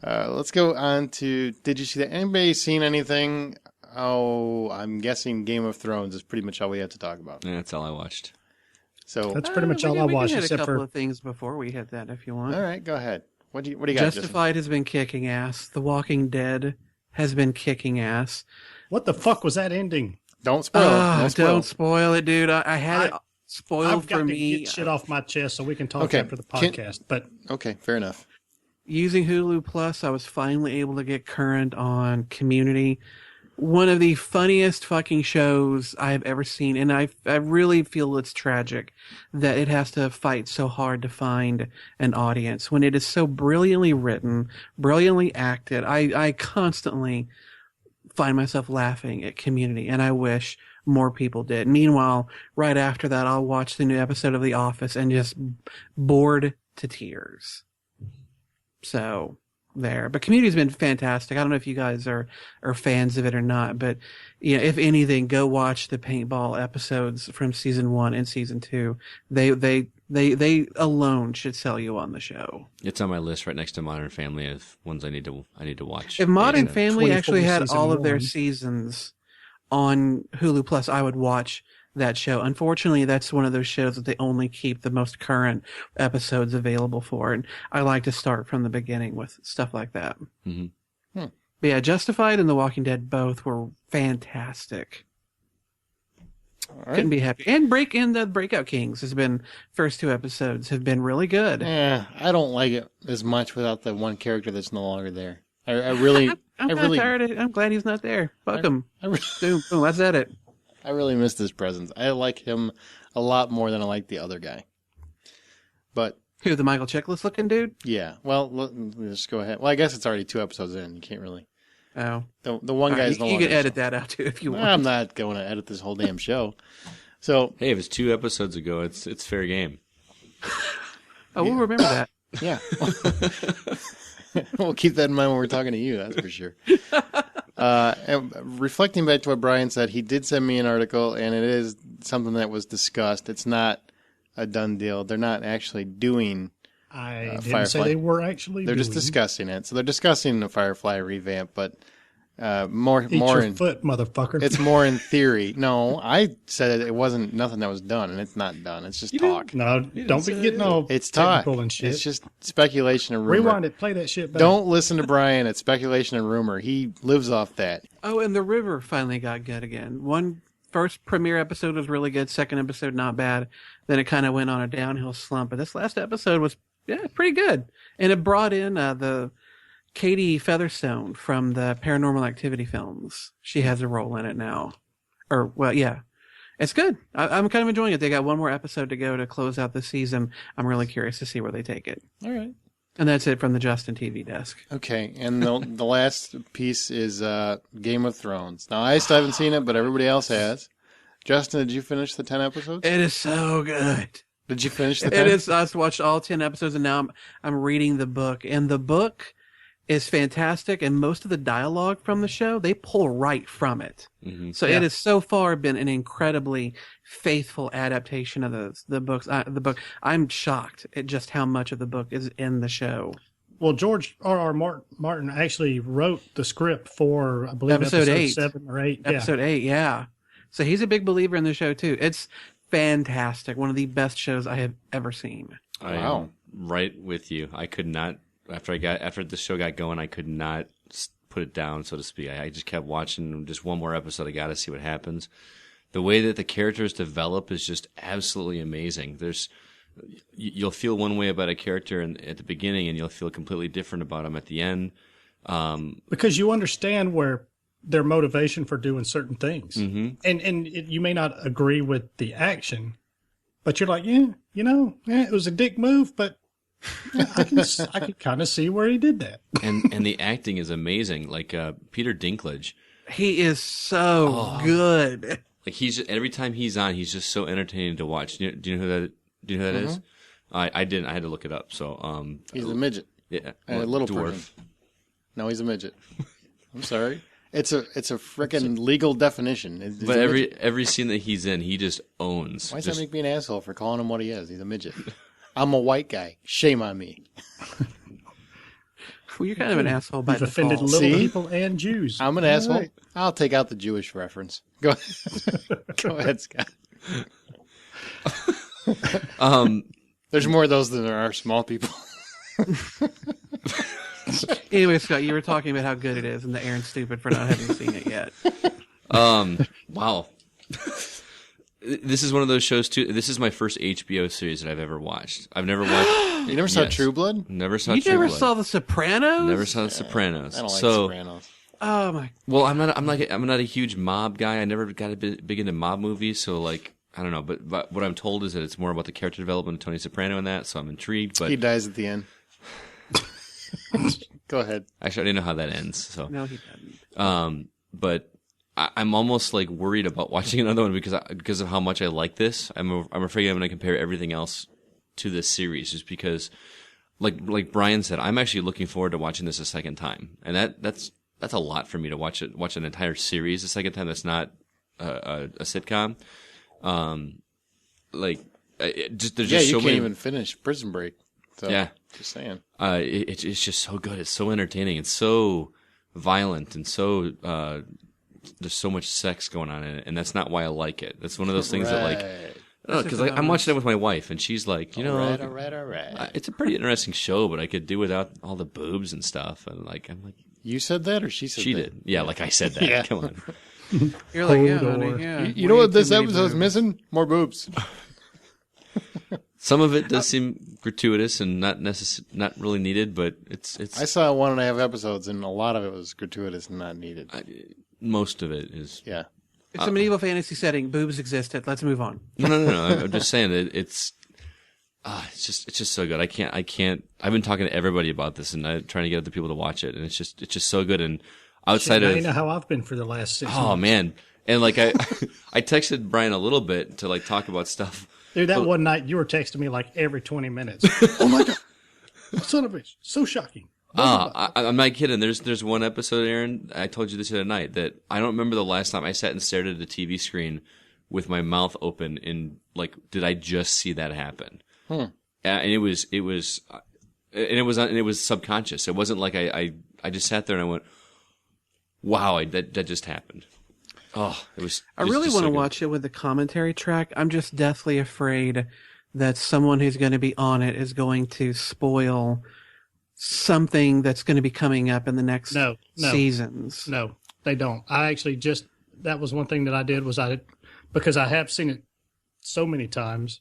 Let's go on to, did you see that? Anybody seen anything? Oh, I'm guessing Game of Thrones is pretty much all we have to talk about. Yeah, that's all I watched. So, That's pretty much all I we can watched, hit a except couple for of things before we hit that, if you want. all right, go ahead. What do you got, Justin? Justified has been kicking ass. The Walking Dead has been kicking ass. what the fuck was that ending? Don't spoil. Don't spoil. Don't spoil it, dude. I had it spoiled I've got for to me. get shit off my chest so we can talk Okay, after the podcast. But Okay, fair enough. Using Hulu Plus, I was finally able to get current on Community. one of the funniest fucking shows I've ever seen, and I really feel it's tragic that it has to fight so hard to find an audience when it is so brilliantly written, brilliantly acted. I constantly find myself laughing at Community, and I wish more people did. Meanwhile, right after that, I'll watch the new episode of The Office and just bored to tears. So there, but Community's been fantastic. I don't know if you guys are fans of it or not, but you know, if anything, go watch the paintball episodes from season 1 and season 2. They alone should sell you on the show. It's on my list right next to Modern Family of ones I need to watch. If Modern ASAP. Family actually had season all of their 1. seasons on Hulu Plus, I would watch that show. Unfortunately, that's one of those shows that they only keep the most current episodes available for, and I like to start from the beginning with stuff like that. Mhm. But yeah, Justified and The Walking Dead both were fantastic. Couldn't be happy. And the Breakout Kings has been, first 2 episodes have been really good. Yeah, I don't like it as much without the one character that's no longer there. I really, I'm really, tired of it. I'm glad he's not there. Fuck him. I re- Boom, boom, that's it. I really missed his presence. I like him a lot more than I like the other guy. But Who, the Michael Chiklis looking dude? yeah, well, let's go ahead. Well, I guess it's already 2 episodes in. You can't really. Oh. The one guy's no you longer. can edit that out too if you want. I'm not going to edit this whole damn show. So Hey, if it's 2 episodes ago, it's fair game. Oh, we'll remember that. yeah, we'll keep that in mind when we're talking to you. That's for sure. And reflecting back to what Brian said, he did send me an article, and it is something that was discussed. It's not a done deal. They're not actually doing. I didn't Firefly. say they were actually. They're just doing. discussing it. So they're discussing the Firefly revamp, but more Eat more your in foot, motherfucker. it's more in theory. No, I said it wasn't nothing that was done, and it's not done. It's just talk. No, don't be getting all It's talk. technical and shit. It's just speculation and rumor. Rewind it. Play that shit back. Don't listen to Brian. It's speculation and rumor. He lives off that. Oh, and The River finally got good again. First premiere episode was really good. Second episode, not bad. Then it kind of went on a downhill slump. But this last episode was, pretty good. And it brought in the Katie Featherstone from the Paranormal Activity films. She has a role in it now. It's good. I'm kind of enjoying it. They got one more episode to go to close out the season. I'm really curious to see where they take it. All right. And that's it from the Justin TV desk. Okay, and the last piece is Game of Thrones. Now, I still haven't seen it, but everybody else has. Justin, did you finish the 10 episodes? It is so good. Did you finish the 10? It is. I watched all 10 episodes, and now I'm reading the book. And the book is fantastic, and most of the dialogue from the show, they pull right from it. Mm-hmm. So it has so far been an incredibly faithful adaptation of the books. The book. I'm shocked at just how much of the book is in the show. Well, George R.R. Martin actually wrote the script for, I believe, Episode 8. 7 or 8. Episode 8, yeah. So he's a big believer in the show, too. It's fantastic. One of the best shows I have ever seen. I'm right with you. I could not, after the show got going, I could not put it down, so to speak. I just kept watching just one more episode. I got to see what happens. The way that the characters develop is just absolutely amazing. You'll feel one way about a character at the beginning, and you'll feel completely different about them at the end. Because you understand where their motivation for doing certain things. Mm-hmm. And you may not agree with the action, but you're like, it was a dick move, but I can kind of see where he did that. And the acting is amazing. Like Peter Dinklage. He is so good. Like every time he's on, he's just so entertaining to watch. Do you know who that is? I didn't. I had to look it up. So he's a midget. Yeah, A little dwarf. person. No, he's a midget. I'm sorry. It's a freaking legal definition. But every scene that he's in, he just owns. Why does that make me an asshole for calling him what he is? He's a midget. I'm a white guy. Shame on me. Well, you're kind of an asshole by You've offended default. little See? people and Jews. I'm an asshole. Right. I'll take out the Jewish reference. Go ahead, Scott. There's more of those than there are small people. Anyway, Scott, you were talking about how good it is, and that Aaron's stupid for not having seen it yet. Wow. This is one of those shows too. This is my first HBO series that I've ever watched. I've never watched. You never saw True Blood? Never saw. You True never Blood. saw The Sopranos? Never saw The Sopranos. I don't like so Sopranos. Oh my! Well, I'm not a huge mob guy. I never got big into mob movies, so like I don't know. But what I'm told is that it's more about the character development of Tony Soprano in that, so I'm intrigued. But He dies at the end. Go ahead. actually, I didn't know how that ends. So, No, he doesn't. but I'm almost like worried about watching another one because of how much I like this. I'm afraid I'm going to compare everything else to this series, just because, like Brian said, I'm actually looking forward to watching this a second time, and that's a lot for me to watch an entire series a second time. That's not a sitcom. There's just You so can't many. even finish Prison Break. So, Yeah. Just saying. It's just so good. It's so entertaining. It's so violent and so there's so much sex going on in it, and that's not why I like it. That's one of those things that Right. because I'm watching it with my wife, and she's like, All right. it's a pretty interesting show, but I could do without all the boobs and stuff. And like, I'm like, You said that or she said she that? did, yeah, like I said that. Yeah. Come on. You're like, yeah, Hold honey, on. yeah. You know way what this too many episode's boobs. missing? More boobs. Some of it does seem gratuitous and not really needed, but it's I saw 1.5 episodes, and a lot of it was gratuitous and not needed. most of it is. Yeah. It's a medieval fantasy setting. Boobs existed. Let's move on. No. I'm just saying that it's just so good. I can't. I've been talking to everybody about this and I'm trying to get other people to watch it, and it's just so good. And outside Now of you know how I've been for the last 6 oh months. man, and like I texted Brian a little bit to like talk about stuff. Dude, that one night you were texting me like every 20 minutes. Oh my God. Son of a bitch. So shocking. I'm not kidding. There's one episode, Aaron. I told you this the other night that I don't remember the last time I sat and stared at a TV screen with my mouth open and like, did I just see that happen? And it was subconscious. It wasn't like I just sat there and I went, wow, that just happened. Oh, it was. I really want to watch it with the commentary track. I'm just deathly afraid that someone who's going to be on it is going to spoil something that's going to be coming up in the next No. seasons. No, they don't. I actually that was one thing that I did was because I have seen it so many times.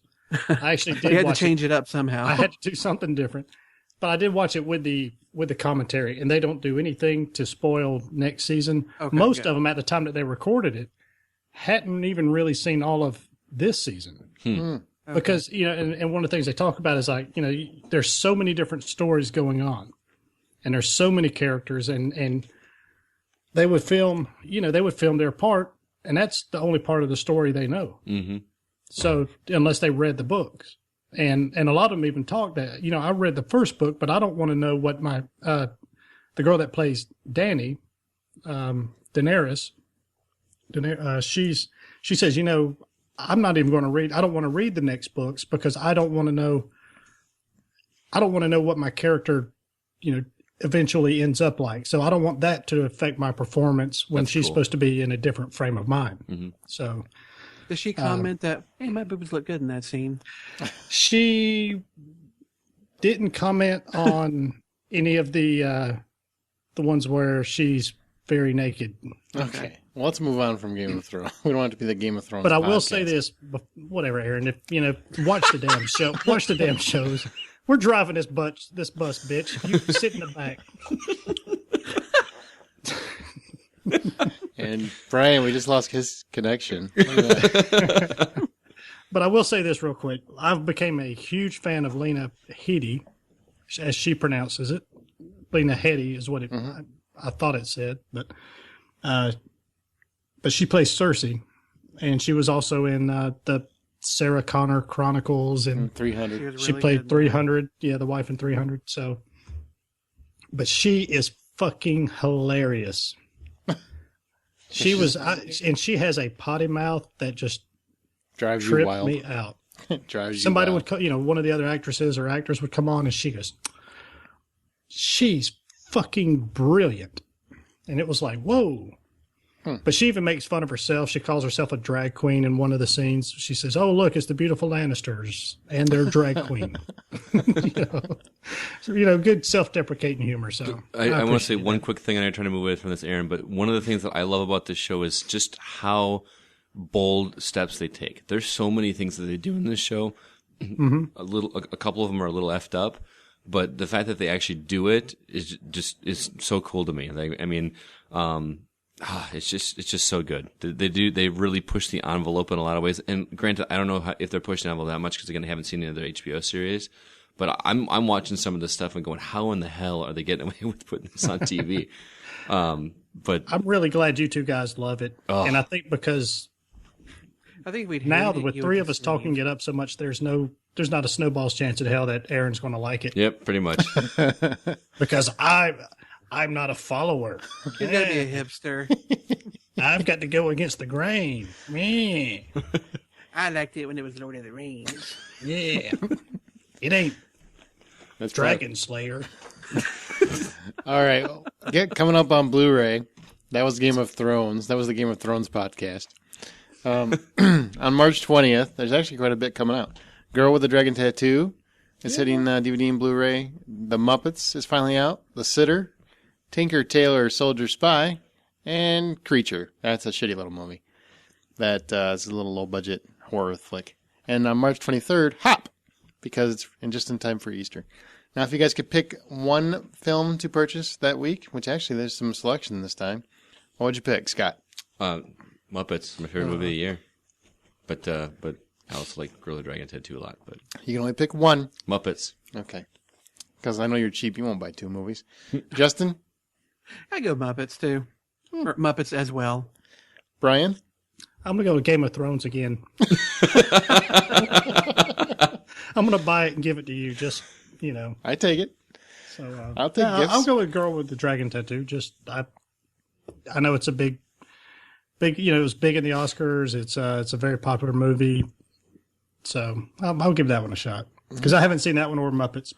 I actually did You had to watch change it up somehow. I had to do something different. But I did watch it with the commentary, and they don't do anything to spoil next season. Okay, Most good. of them, at the time that they recorded it, hadn't even really seen all of this season. Because, and one of the things they talk about is like, there's so many different stories going on, and there's so many characters, and they would film, their part, and that's the only part of the story they know. Mm-hmm. So unless they read the books. And a lot of them even talk that, I read the first book, but I don't want to know what the girl that plays Dany, Daenerys, she says, I'm not even going to read, I don't want to read the next books because I don't want to know what my character, eventually ends up like. So I don't want that to affect my performance when That's she's cool. supposed to be in a different frame of mind. Mm-hmm. So Does she comment that, hey, my boobs look good in that scene? she didn't comment on any of the ones where she's very naked. Okay. Well, let's move on from Game of Thrones. We don't have to be the Game of Thrones. But I will podcast. say this, whatever, Aaron, if watch the damn show, watch the damn shows. We're driving this bus, bitch. You sit in the back. And Brian, we just lost his connection. Look at that. But I will say this real quick. I've became a huge fan of Lena Headey, as she pronounces it. Lena Headey is what it I thought it said, but she plays Cersei, and she was also in the Sarah Connor Chronicles, and 300. she played 300. Yeah, the wife in 300. So, but she is fucking hilarious. She was, and she has a potty mouth that just Drives you tripped wild. me out. Drives you Somebody wild. would, one of the other actresses or actors would come on, and she goes, "She's fucking brilliant," and it was like, whoa. But she even makes fun of herself. She calls herself a drag queen in one of the scenes. She says, "Oh, look, it's the beautiful Lannisters and their drag queen." Good self-deprecating humor. So I want to say appreciate one that. quick thing, and I'm trying to move away from this, Aaron. But one of the things that I love about this show is just how bold steps they take. There's so many things that they do in this show. A couple of them are a little effed up, but the fact that they actually do it is so cool to me. Like, I mean, it's just so good. They really push the envelope in a lot of ways. And granted, I don't know if they're pushing the envelope that much because again, I haven't seen any of their HBO series. But I'm watching some of this stuff and going, how in the hell are they getting away with putting this on TV? But I'm really glad you two guys love it, and I think because I think we'd now hate it, with you three would of us just talking leave. it up so much, there's not a snowball's chance in hell that Aaron's going to like it. yep, pretty much. Because I'm not a follower. He's got to be a hipster. I've got to go against the grain. Yeah. I liked it when it was Lord of the Rings. Yeah. It ain't That's Dragon Slayer. All right. Coming up on Blu-ray, that was Game of Thrones. That was the Game of Thrones podcast. On March 20th, there's actually quite a bit coming out. Girl with the Dragon Tattoo is hitting DVD and Blu-ray. The Muppets is finally out. The Sitter, Tinker Tailor Soldier Spy, and Creature. That's a shitty little movie. That is a little low-budget horror flick. And on March 23rd, Hop, because it's just in time for Easter. Now, if you guys could pick one film to purchase that week, which actually there's some selection this time, what would you pick, Scott? Muppets, my favorite movie of the year. But I also like Girl with the Dragon Tattoo a lot. But You can only pick one. Muppets. Okay. Because I know you're cheap. You won't buy two movies. Justin? I go Muppets too, or Muppets as well. Brian? I'm going to go with Game of Thrones again. I'm going to buy it and give it to you, just, I take it. So I'll take gifts. I'll go with Girl with the Dragon Tattoo. Just I know it's a big. It was big in the Oscars. It's a very popular movie, so I'll give that one a shot because I haven't seen that one or Muppets,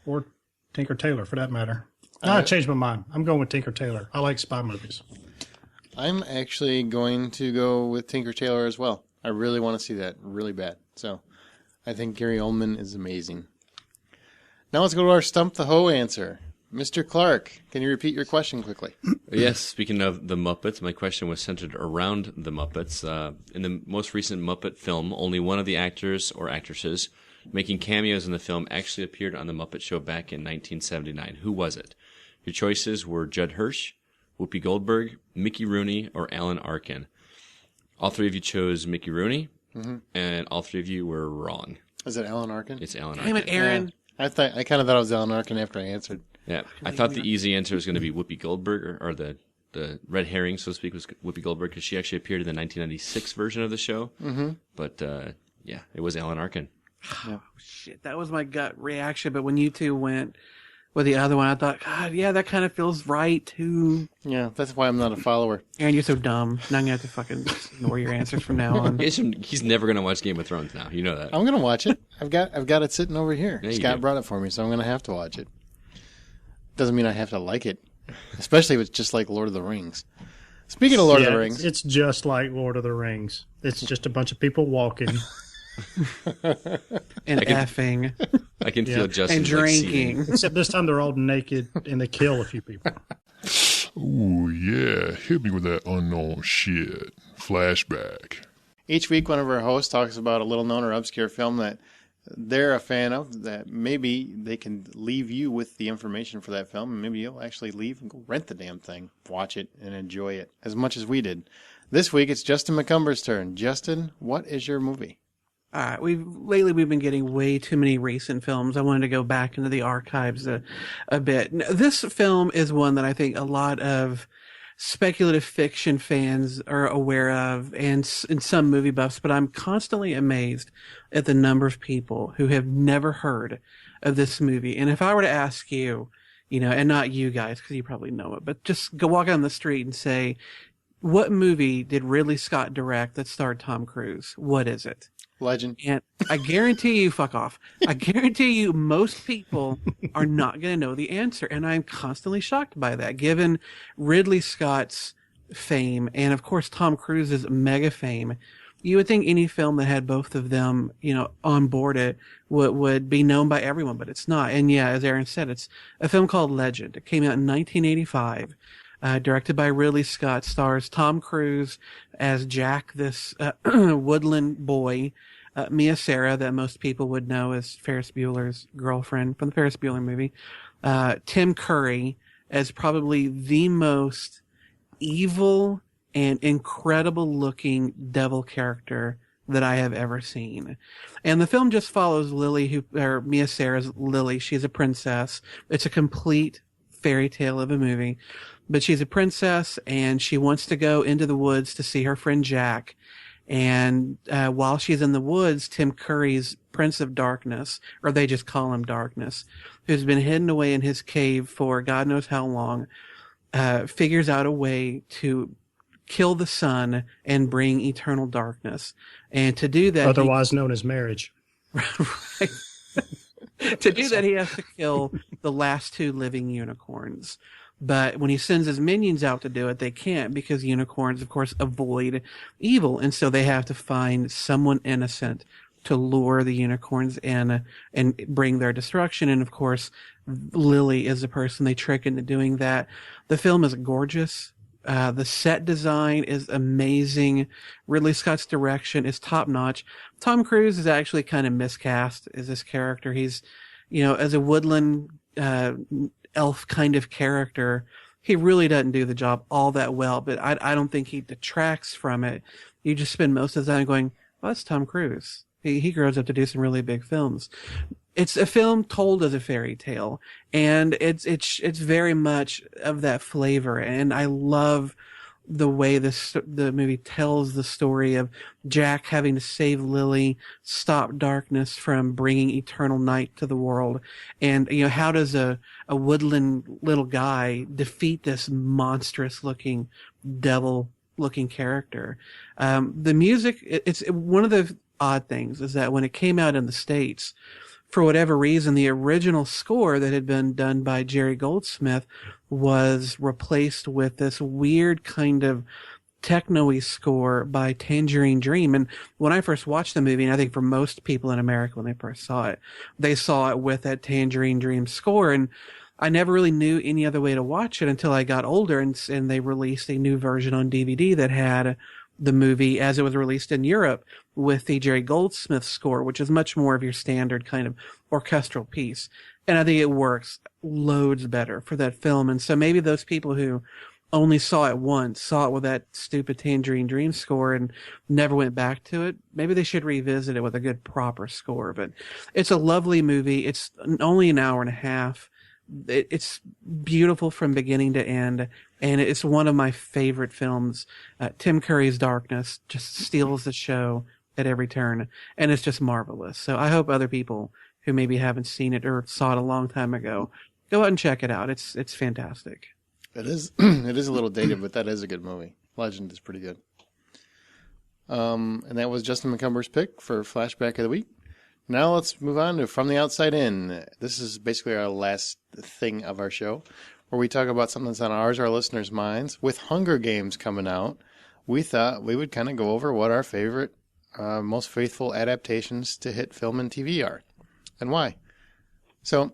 or Tinker Tailor for that matter. I changed my mind. I'm going with Tinker Tailor. I like spy movies. I'm actually going to go with Tinker Tailor as well. I really want to see that really bad. So I think Gary Oldman is amazing. Now let's go to our Stump the Hoe answer. Mr. Clark, can you repeat your question quickly? Yes, speaking of the Muppets, my question was centered around the Muppets. In the most recent Muppet film, only one of the actors or actresses making cameos in the film actually appeared on The Muppet Show back in 1979. Who was it? Your choices were Judd Hirsch, Whoopi Goldberg, Mickey Rooney, or Alan Arkin. All three of you chose Mickey Rooney, and all three of you were wrong. Is it Alan Arkin? It's Alan Damn Arkin. it, Aaron. I kind of thought it was Alan Arkin after I answered. Yeah, I thought the easy answer was going to be Whoopi Goldberg, or the red herring, so to speak, was Whoopi Goldberg, because she actually appeared in the 1996 version of the show. Mm-hmm. But, yeah, it was Alan Arkin. Shit, that was my gut reaction. But when you two went with the other one, I thought, God, yeah, that kind of feels right too. Yeah, that's why I'm not a follower. Aaron, you're so dumb. Now I'm gonna have to fucking ignore your answers from now on. He's never going to watch Game of Thrones now. You know that. I'm going to watch it. I've got it sitting over here. Yeah, you Scott do. brought it for me, so I'm going to have to watch it. Doesn't mean I have to like it, especially if it's just like Lord of the Rings. Speaking of Lord of the Rings, It's just like Lord of the Rings. It's just a bunch of people walking. And effing I can feel Justin and drinking. Except this time they're all naked and they kill a few people. Ooh, yeah. Hit me with that unknown shit. Flashback. each week one of our hosts talks about a little known or obscure film that they're a fan of, that maybe they can leave you with the information for that film, and maybe you'll actually leave and go rent the damn thing, watch it, and enjoy it as much as we did. This week, it's Justin McCumber's turn. Justin, what is your movie? All right, lately we've been getting way too many recent films. I wanted to go back into the archives a bit. This film is one that I think a lot of speculative fiction fans are aware of, and some movie buffs, but I'm constantly amazed at the number of people who have never heard of this movie. And if I were to ask you, and not you guys, because you probably know it, but just go walk on the street and say, what movie did Ridley Scott direct that starred Tom Cruise? What is it? Legend. And I guarantee you, fuck off. I guarantee you most people are not going to know the answer. And I'm constantly shocked by that, given Ridley Scott's fame and, of course, Tom Cruise's mega fame. You would think any film that had both of them, on board it would be known by everyone, but it's not. And yeah, as Aaron said, it's a film called Legend. It came out in 1985. Directed by Ridley Scott, stars Tom Cruise as Jack, this woodland boy, Mia Sara, that most people would know as Ferris Bueller's girlfriend from the Ferris Bueller movie. Tim Curry as probably the most evil and incredible looking devil character that I have ever seen. And the film just follows Lily, or Mia Sara's Lily. She's a princess. It's a complete fairy tale of a movie, but she's a princess and she wants to go into the woods to see her friend Jack. And while she's in the woods, Tim Curry's Prince of Darkness, or they just call him Darkness, who's been hidden away in his cave for God knows how long, figures out a way to kill the sun and bring eternal darkness. And to do that, otherwise known as marriage. Right. To do that, he has to kill the last 2 living unicorns. But when he sends his minions out to do it, they can't, because unicorns, of course, avoid evil. And so they have to find someone innocent to lure the unicorns in and bring their destruction. And of course, Lily is the person they trick into doing that. The film is gorgeous. The set design is amazing. Ridley Scott's direction is top notch. Tom Cruise is actually kind of miscast as this character. He's, as a woodland, elf kind of character, he really doesn't do the job all that well, but I don't think he detracts from it. You just spend most of the time going, well, that's Tom Cruise. He grows up to do some really big films. It's a film told as a fairy tale, and it's very much of that flavor. And I love the way the movie tells the story of Jack having to save Lily, stop darkness from bringing eternal night to the world. And, how does a woodland little guy defeat this monstrous looking devil looking character? The music, it's one of the odd things is that when it came out in the States, for whatever reason, the original score that had been done by Jerry Goldsmith was replaced with this weird kind of techno-y score by Tangerine Dream. And when I first watched the movie, and I think for most people in America when they first saw it with that Tangerine Dream score. And I never really knew any other way to watch it until I got older, and they released a new version on DVD that had the movie as it was released in Europe with the Jerry Goldsmith score, which is much more of your standard kind of orchestral piece. And I think it works loads better for that film. And so maybe those people who only saw it once, saw it with that stupid Tangerine Dream score and never went back to it, maybe they should revisit it with a good proper score. But it's a lovely movie. It's only an hour and a half. It's beautiful from beginning to end, and it's one of my favorite films. Tim Curry's Darkness just steals the show at every turn, and it's just marvelous. So I hope other people who maybe haven't seen it or saw it a long time ago go out and check it out. It's fantastic. It is it is a little dated, but that is a good movie. Legend is pretty good. And that was Justin McCumber's pick for Flashback of the Week. Now let's move on to From the Outside In. This is basically our last thing of our show, where we talk about something that's on ours, our listeners' minds. With Hunger Games coming out, we thought we would kind of go over what our favorite, most faithful adaptations to hit film and TV are, and why. So,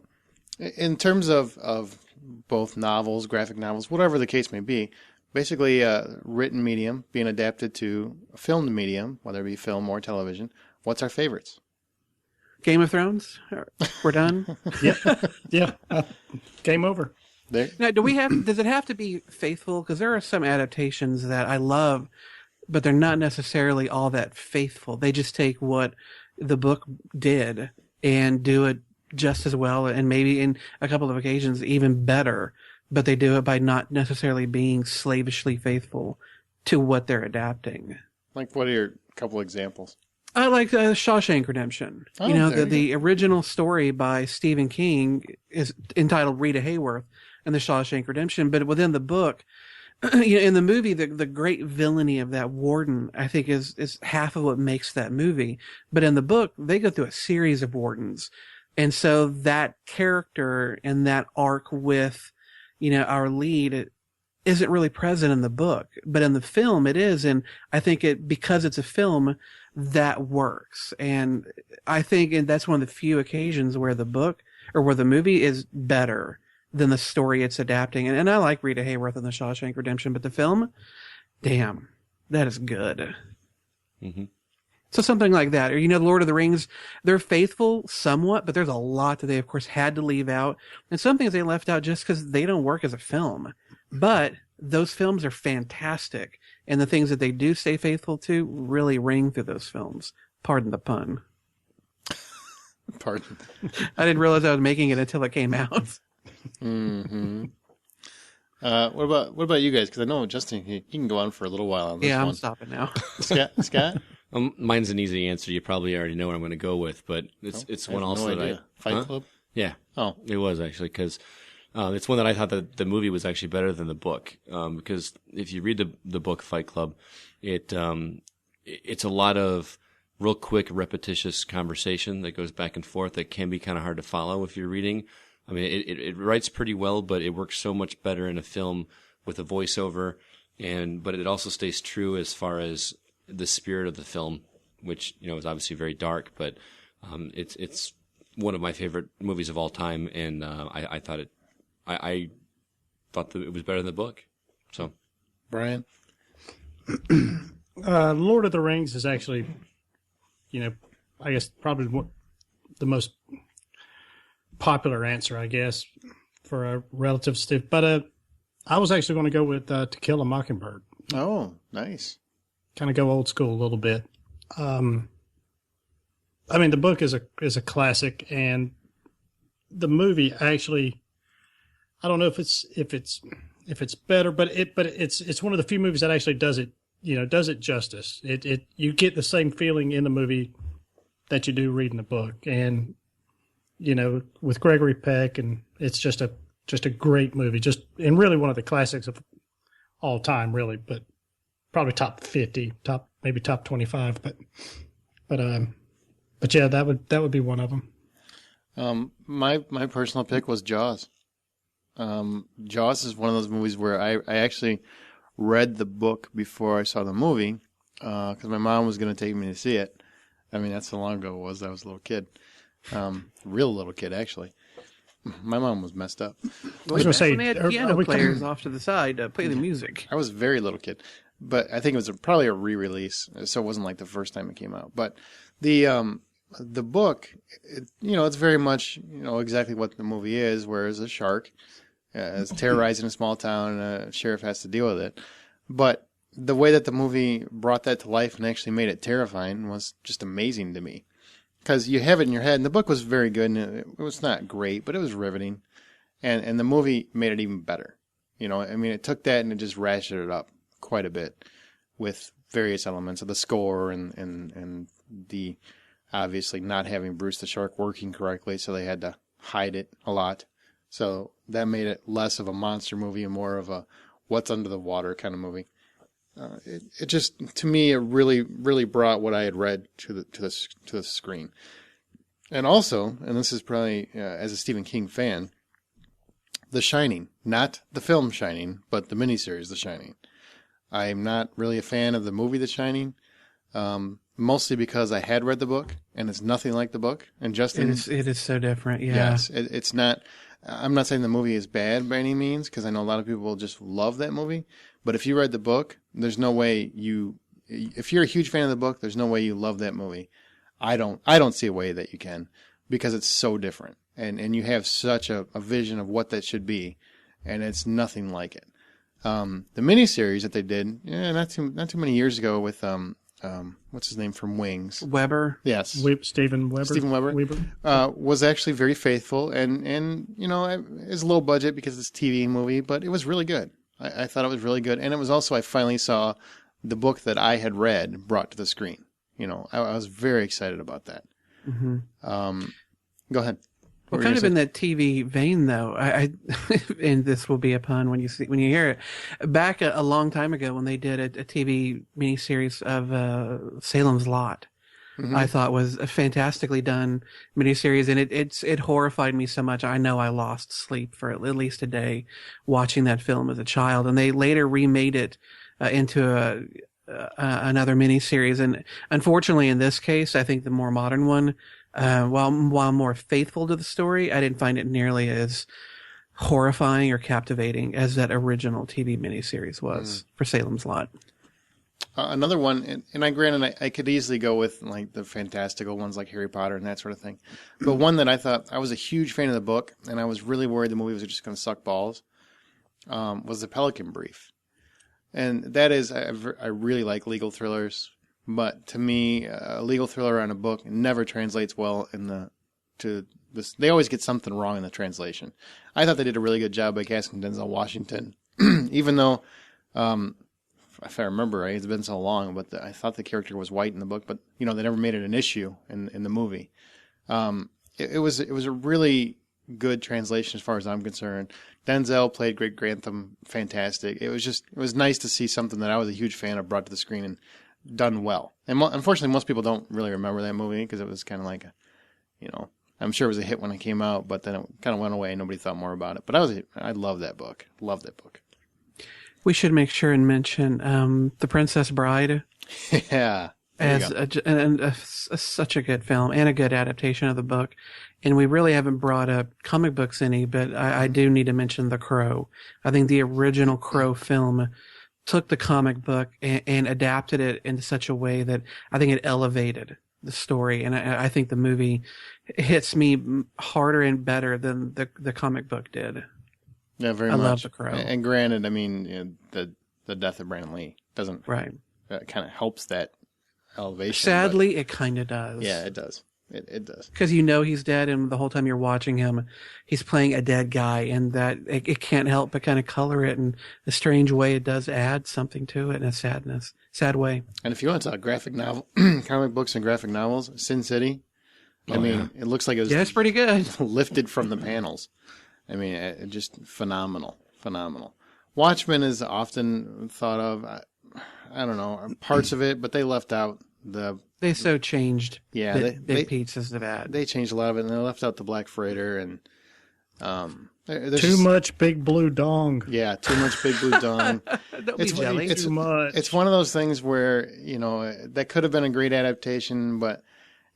in terms of both novels, graphic novels, whatever the case may be, basically written medium being adapted to a filmed medium, whether it be film or television, what's our favorites? Game of Thrones? We're done? Yeah. Game over. There. Now, does it have to be faithful? Because there are some adaptations that I love, but they're not necessarily all that faithful. They just take what the book did and do it just as well, and maybe in a couple of occasions even better, but they do it by not necessarily being slavishly faithful to what they're adapting. Like, what are your couple examples? I like Shawshank Redemption. Oh, the original story by Stephen King is entitled Rita Hayworth and the Shawshank Redemption, but within the book, in the movie, the great villainy of that warden, I think, is half of what makes that movie. But in the book, they go through a series of wardens. And so that character and that arc with, our lead isn't really present in the book, but in the film it is. And I think because it's a film, that works. And I think that's one of the few occasions where the book or where the movie is better than the story it's adapting. And I like Rita Hayworth in the Shawshank Redemption, but the film, damn, that is good. Mm-hmm. So something like that. Or, you know, Lord of the Rings, they're faithful somewhat, but there's a lot that they, of course, had to leave out. And some things they left out just because they don't work as a film. But those films are fantastic. And the things that they do stay faithful to really ring through those films. Pardon the pun. Pardon. I didn't realize I was making it until it came out. Mm-hmm. What about you guys? Because I know Justin, he can go on for a little while on this Yeah, one. I'm stopping now. Scott? Mine's an easy answer. You probably already know what I'm going to go with, but it's I one have also no that idea. Fight Club? Yeah. Oh. It was actually because it's one that I thought that the movie was actually better than the book. Because if you read the book Fight Club, it's a lot of real quick, repetitious conversation that goes back and forth that can be kind of hard to follow if you're reading. I mean, it writes pretty well, but it works so much better in a film with a voiceover, but it also stays true as far as the spirit of the film, which, you know, is obviously very dark, but it's one of my favorite movies of all time, and I thought I thought that it was better than the book. So, Brian? Lord of the Rings is actually, you know, I guess probably the most popular answer, I guess, for a relative stiff. But I was actually going to go with To Kill a Mockingbird. Oh, nice. Kind of go old school a little bit. I mean, the book is a classic, and the movie actually, I don't know if it's better, but it's one of the few movies that actually does it justice. You get the same feeling in the movie that you do reading the book, and you know, with Gregory Peck, and it's just a great movie, and really one of the classics of all time, really, but probably top 50, maybe top 25, but yeah, that would be one of them. My personal pick was Jaws. Jaws is one of those movies where I actually read the book before I saw the movie, because my mom was going to take me to see it. I mean, that's how long ago it was. I was a little kid. Real little kid, actually. My mom was messed up. I was going to say, When they had piano players off to the side to play the music. I was a very little kid, but I think it was probably a re-release, so it wasn't like the first time it came out. But the book, it's very much, exactly what the movie is, whereas a shark is terrorizing a small town and a sheriff has to deal with it. But the way that the movie brought that to life and actually made it terrifying was just amazing to me. Because you have it in your head, and the book was very good, and it was not great, but it was riveting. And the movie made it even better. I mean, it took that and it just ratcheted it up quite a bit with various elements of the score and the obviously not having Bruce the Shark working correctly, so they had to hide it a lot. So that made it less of a monster movie and more of a what's under the water kind of movie. It just, to me, it really, really brought what I had read to the screen. And also, and this is probably as a Stephen King fan, The Shining, not the film Shining, but the miniseries The Shining. I'm not really a fan of the movie The Shining, mostly because I had read the book and it's nothing like the book. And Justin, it is so different. Yeah. Yes, it's not. I'm not saying the movie is bad by any means, because I know a lot of people just love that movie. But if you read the book, there's no way if you're a huge fan of the book, there's no way you love that movie. I don't see a way that you can, because it's so different. And you have such a vision of what that should be, and it's nothing like it. The miniseries that they did, not too many years ago with what's his name from Wings? Weber. Yes. Steven Weber. Steven Weber. Was actually very faithful, and it's low budget because it's a TV movie, but it was really good. I thought it was really good, and it was also, I finally saw the book that I had read brought to the screen. I was very excited about that. Mm-hmm. Go ahead. Well, kind of in that TV vein, though, I and this will be a pun when you hear it. Back a long time ago, when they did a TV miniseries of Salem's Lot, mm-hmm. I thought was a fantastically done miniseries, and it horrified me so much. I know I lost sleep for at least a day watching that film as a child, and they later remade it into another miniseries. And unfortunately, in this case, I think the more modern one, while more faithful to the story, I didn't find it nearly as horrifying or captivating as that original TV miniseries was for Salem's Lot. Another one, and I granted I could easily go with like the fantastical ones like Harry Potter and that sort of thing, but one that I thought I was a huge fan of the book, and I was really worried the movie was just going to suck balls, was The Pelican Brief, and that is I really like legal thrillers, but to me, a legal thriller on a book never translates well to this. They always get something wrong in the translation. I thought they did a really good job by casting Denzel Washington, even though. If I remember right, it's been so long, but I thought the character was white in the book, but they never made it an issue in the movie. It was a really good translation as far as I'm concerned. Denzel played Greg Grantham fantastic. It was nice to see something that I was a huge fan of brought to the screen and done well. And unfortunately, most people don't really remember that movie because it was kind of like I'm sure it was a hit when it came out, but then it kind of went away and nobody thought more about it. But I love that book. Love that book. We should make sure and mention The Princess Bride. Yeah. As such a good film and a good adaptation of the book. And we really haven't brought up comic books any, but I do need to mention The Crow. I think the original Crow film took the comic book and adapted it into such a way that I think it elevated the story. And I think the movie hits me harder and better than the comic book did. Yeah, very much. I love The Crow. And granted, I mean, the death of Brandon Lee doesn't right. Kind of helps that elevation. Sadly, it kind of does. Yeah, it does. It does. Because he's dead, and the whole time you're watching him, he's playing a dead guy, and that it can't help but kind of color it in a strange way. It does add something to it in a sad way. And if you want to talk graphic novel, comic books and graphic novels, Sin City, it looks like it was it's pretty good. lifted from the panels. I mean, just phenomenal. Watchmen is often thought of, I don't know, parts of it, but they left out They so changed big pieces of that. They changed a lot of it, and they left out the Black Freighter, and too much Big Blue Dong. Yeah, too much Big Blue Dong. Don't be jelly. Too much. It's one of those things where, that could have been a great adaptation, but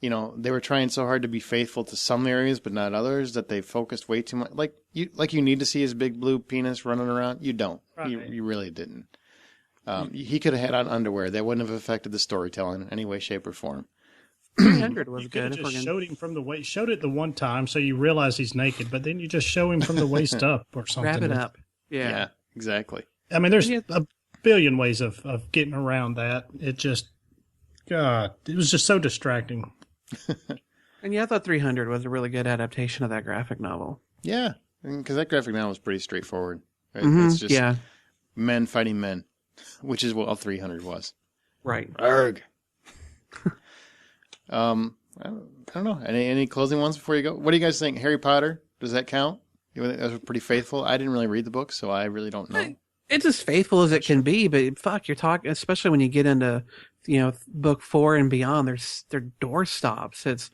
they were trying so hard to be faithful to some areas, but not others, that they focused way too much. Like you need to see his big blue penis running around. You don't. Right. You really didn't. He could have had on underwear. That wouldn't have affected the storytelling in any way, shape, or form. 300 was good. You just showed him from the waist. Showed it the one time, so you realize he's naked, but then you just show him from the waist up or something. Wrap it up. Yeah, exactly. I mean, there's a billion ways of getting around that. It was just so distracting. And I thought 300 was a really good adaptation of that graphic novel. Yeah, because that graphic novel is pretty straightforward. Right? Mm-hmm. It's just men fighting men, which is what all 300 was. Right. Arg. I don't know. Any closing ones before you go? What do you guys think? Harry Potter, does that count? You think that was pretty faithful? I didn't really read the book, so I really don't know. It's as faithful as it can be, but fuck, you're talking, especially when you get into, book 4 and beyond, they're doorstops.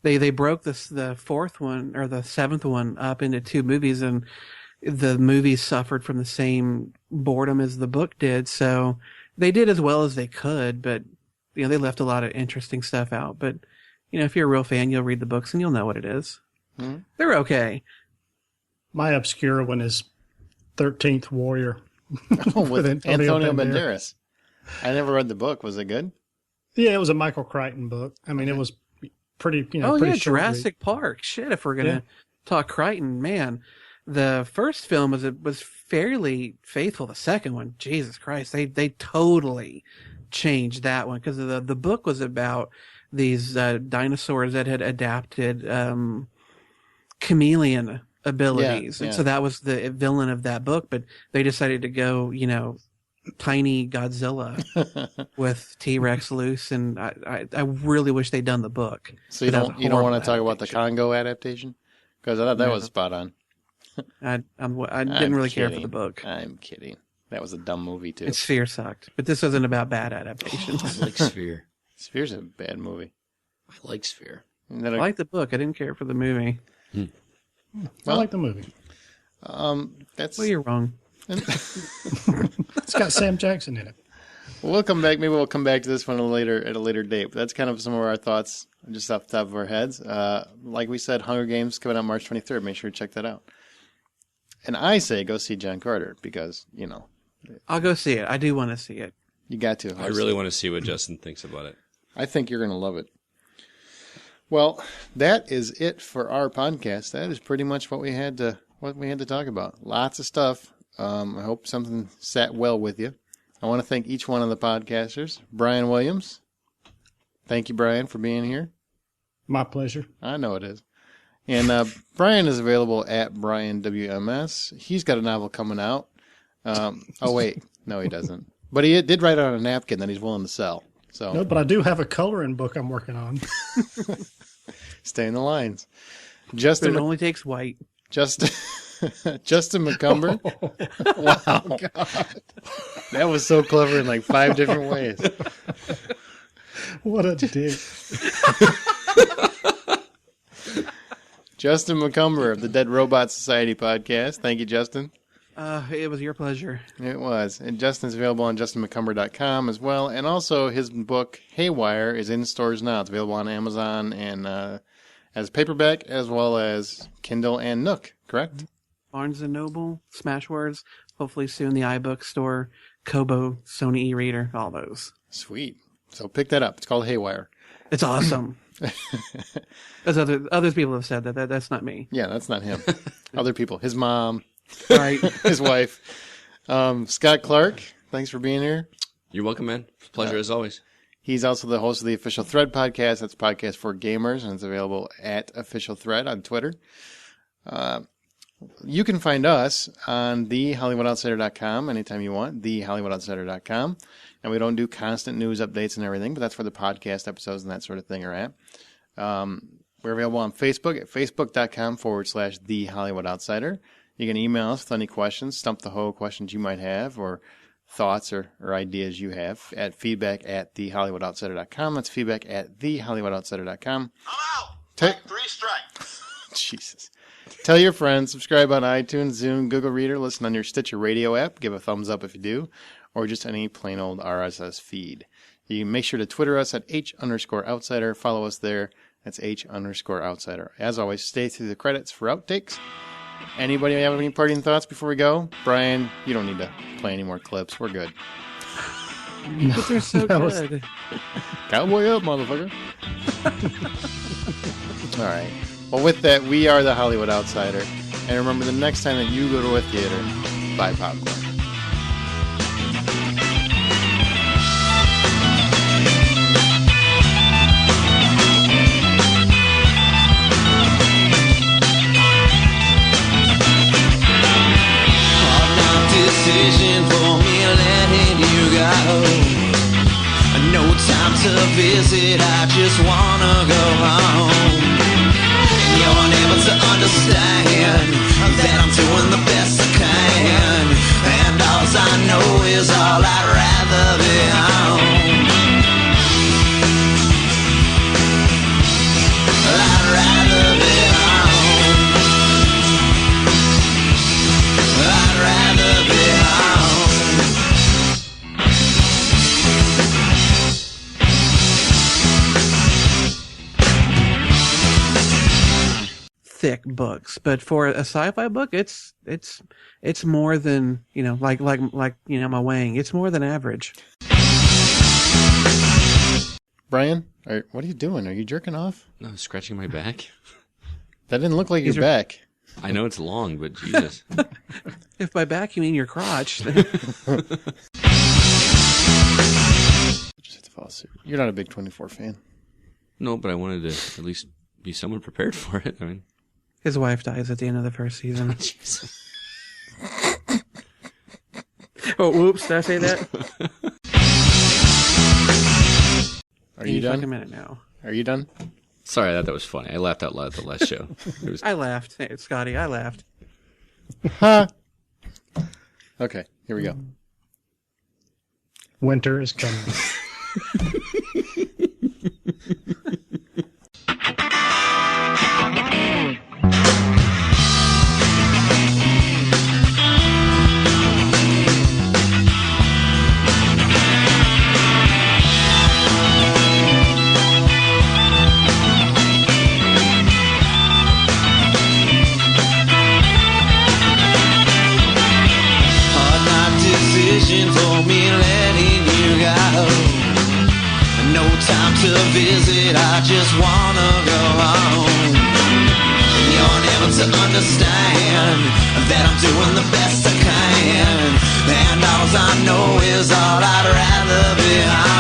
They broke the fourth one or the seventh one up into 2 movies, and the movies suffered from the same boredom as the book did. So they did as well as they could, but they left a lot of interesting stuff out. But if you're a real fan, you'll read the books and you'll know what it is. Mm-hmm. They're okay. My obscure one is 13th Warrior. With Antonio Banderas. I never read the book. Was it good? Yeah, it was a Michael Crichton book. I mean, it was pretty, pretty Jurassic Park. Shit, if we're going to talk Crichton, man. The first film was fairly faithful. The second one, Jesus Christ, they totally changed that one, because the book was about these dinosaurs that had adapted chameleon abilities. And so that was the villain of that book, but they decided to go, tiny Godzilla with T-Rex loose, and I really wish they'd done the book. So you don't want to talk about the Congo adaptation? Because I thought that was spot on. I didn't really care for the book. I'm kidding. That was a dumb movie too. And Sphere sucked, but this wasn't about bad adaptations. I like Sphere. Sphere's a bad movie. I like Sphere. I like the book. I didn't care for the movie. Well, I like the movie. Well, you're wrong. It's got Sam Jackson in it. We'll come back. Maybe we'll come back to this one at a later date. But that's kind of some of our thoughts just off the top of our heads. Like we said, Hunger Games coming out March 23rd. Make sure to check that out. And I say go see John Carter because, I'll go see it. I do want to see it. You got to. I really want to see what Justin thinks about it. I think you're going to love it. Well, that is it for our podcast. That is pretty much what we had to talk about. Lots of stuff. I hope something sat well with you. I want to thank each one of the podcasters. Brian Williams. Thank you, Brian, for being here. My pleasure. I know it is. And Brian is available at Brian WMS. He's got a novel coming out. Oh, wait. No, he doesn't. But he did write it on a napkin that he's willing to sell. So No, but I do have a coloring book I'm working on. Stay in the lines. But Justin it only takes white. Justin McCumber. Wow. God. That was so clever in like 5 different ways. What a dick. Justin McCumber of the Dead Robot Society podcast. Thank you, Justin. It was your pleasure. It was. And Justin's available on justinmccumber.com as well. And also his book, Haywire, is in stores now. It's available on Amazon and as paperback as well as Kindle and Nook, correct? Barnes & Noble, Smashwords, hopefully soon the iBook store, Kobo, Sony e-reader, all those. Sweet. So pick that up. It's called Haywire. It's awesome. As other people have said that's not me. Yeah, that's not him. Other people. His mom. Right. His wife. Scott Clark, thanks for being here. You're welcome, man. It's a pleasure as always. He's also the host of the Official Thread podcast. That's a podcast for gamers, and it's available at Official Thread on Twitter. You can find us on thehollywoodoutsiders.com anytime you want, thehollywoodoutsiders.com. And we don't do constant news updates and everything, but that's where the podcast episodes and that sort of thing are at. We're available on Facebook at facebook.com/thehollywoodoutsiders. You can email us with any questions, stump the hoe questions you might have, or thoughts or ideas you have at feedback@thehollywoodoutsiders.com. That's feedback@thehollywoodoutsiders.com. I'm out. 3 strikes. Jesus. Tell your friends, subscribe on iTunes, Zoom, Google Reader, listen on your Stitcher Radio app, give a thumbs up if you do, or just any plain old RSS feed. You can make sure to Twitter us at H_outsider. Follow us there. That's H_outsider. As always, stay through the credits for outtakes. Anybody have any parting thoughts before we go? Brian, you don't need to play any more clips. We're good. But they're so good. Cowboy up, motherfucker. All right. Well, with that, we are the Hollywood Outsider. And remember, the next time that you go to a theater, buy popcorn. Decision for me letting you go. No time to visit, I just wanna go home. You're unable to understand that I'm doing the best I can, and all I know is all I'd rather be home. I'd rather be home. I'd rather be home. Thick books, but for a sci-fi book, it's more than like my Wang. It's more than average. Brian, what are you doing? Are you jerking off? No, scratching my back. That didn't look like your back. I know it's long, but Jesus. If by back you mean your crotch, then Just have to fall asleep. You're not a big 24 fan. No, but I wanted to at least be somewhat prepared for it. I mean, his wife dies at the end of the first season. Jesus. Oh, whoops! Did I say that? Are you done? A minute now. Are you done? Sorry, I thought that was funny. I laughed out loud at the last show. It was I laughed. Hey, Scotty, I laughed. Ha! Okay, here we go. Winter is coming. Hard not decision for me letting you visit, I just wanna go home. You're never to understand that I'm doing the best I can, and all I know is all I'd rather be.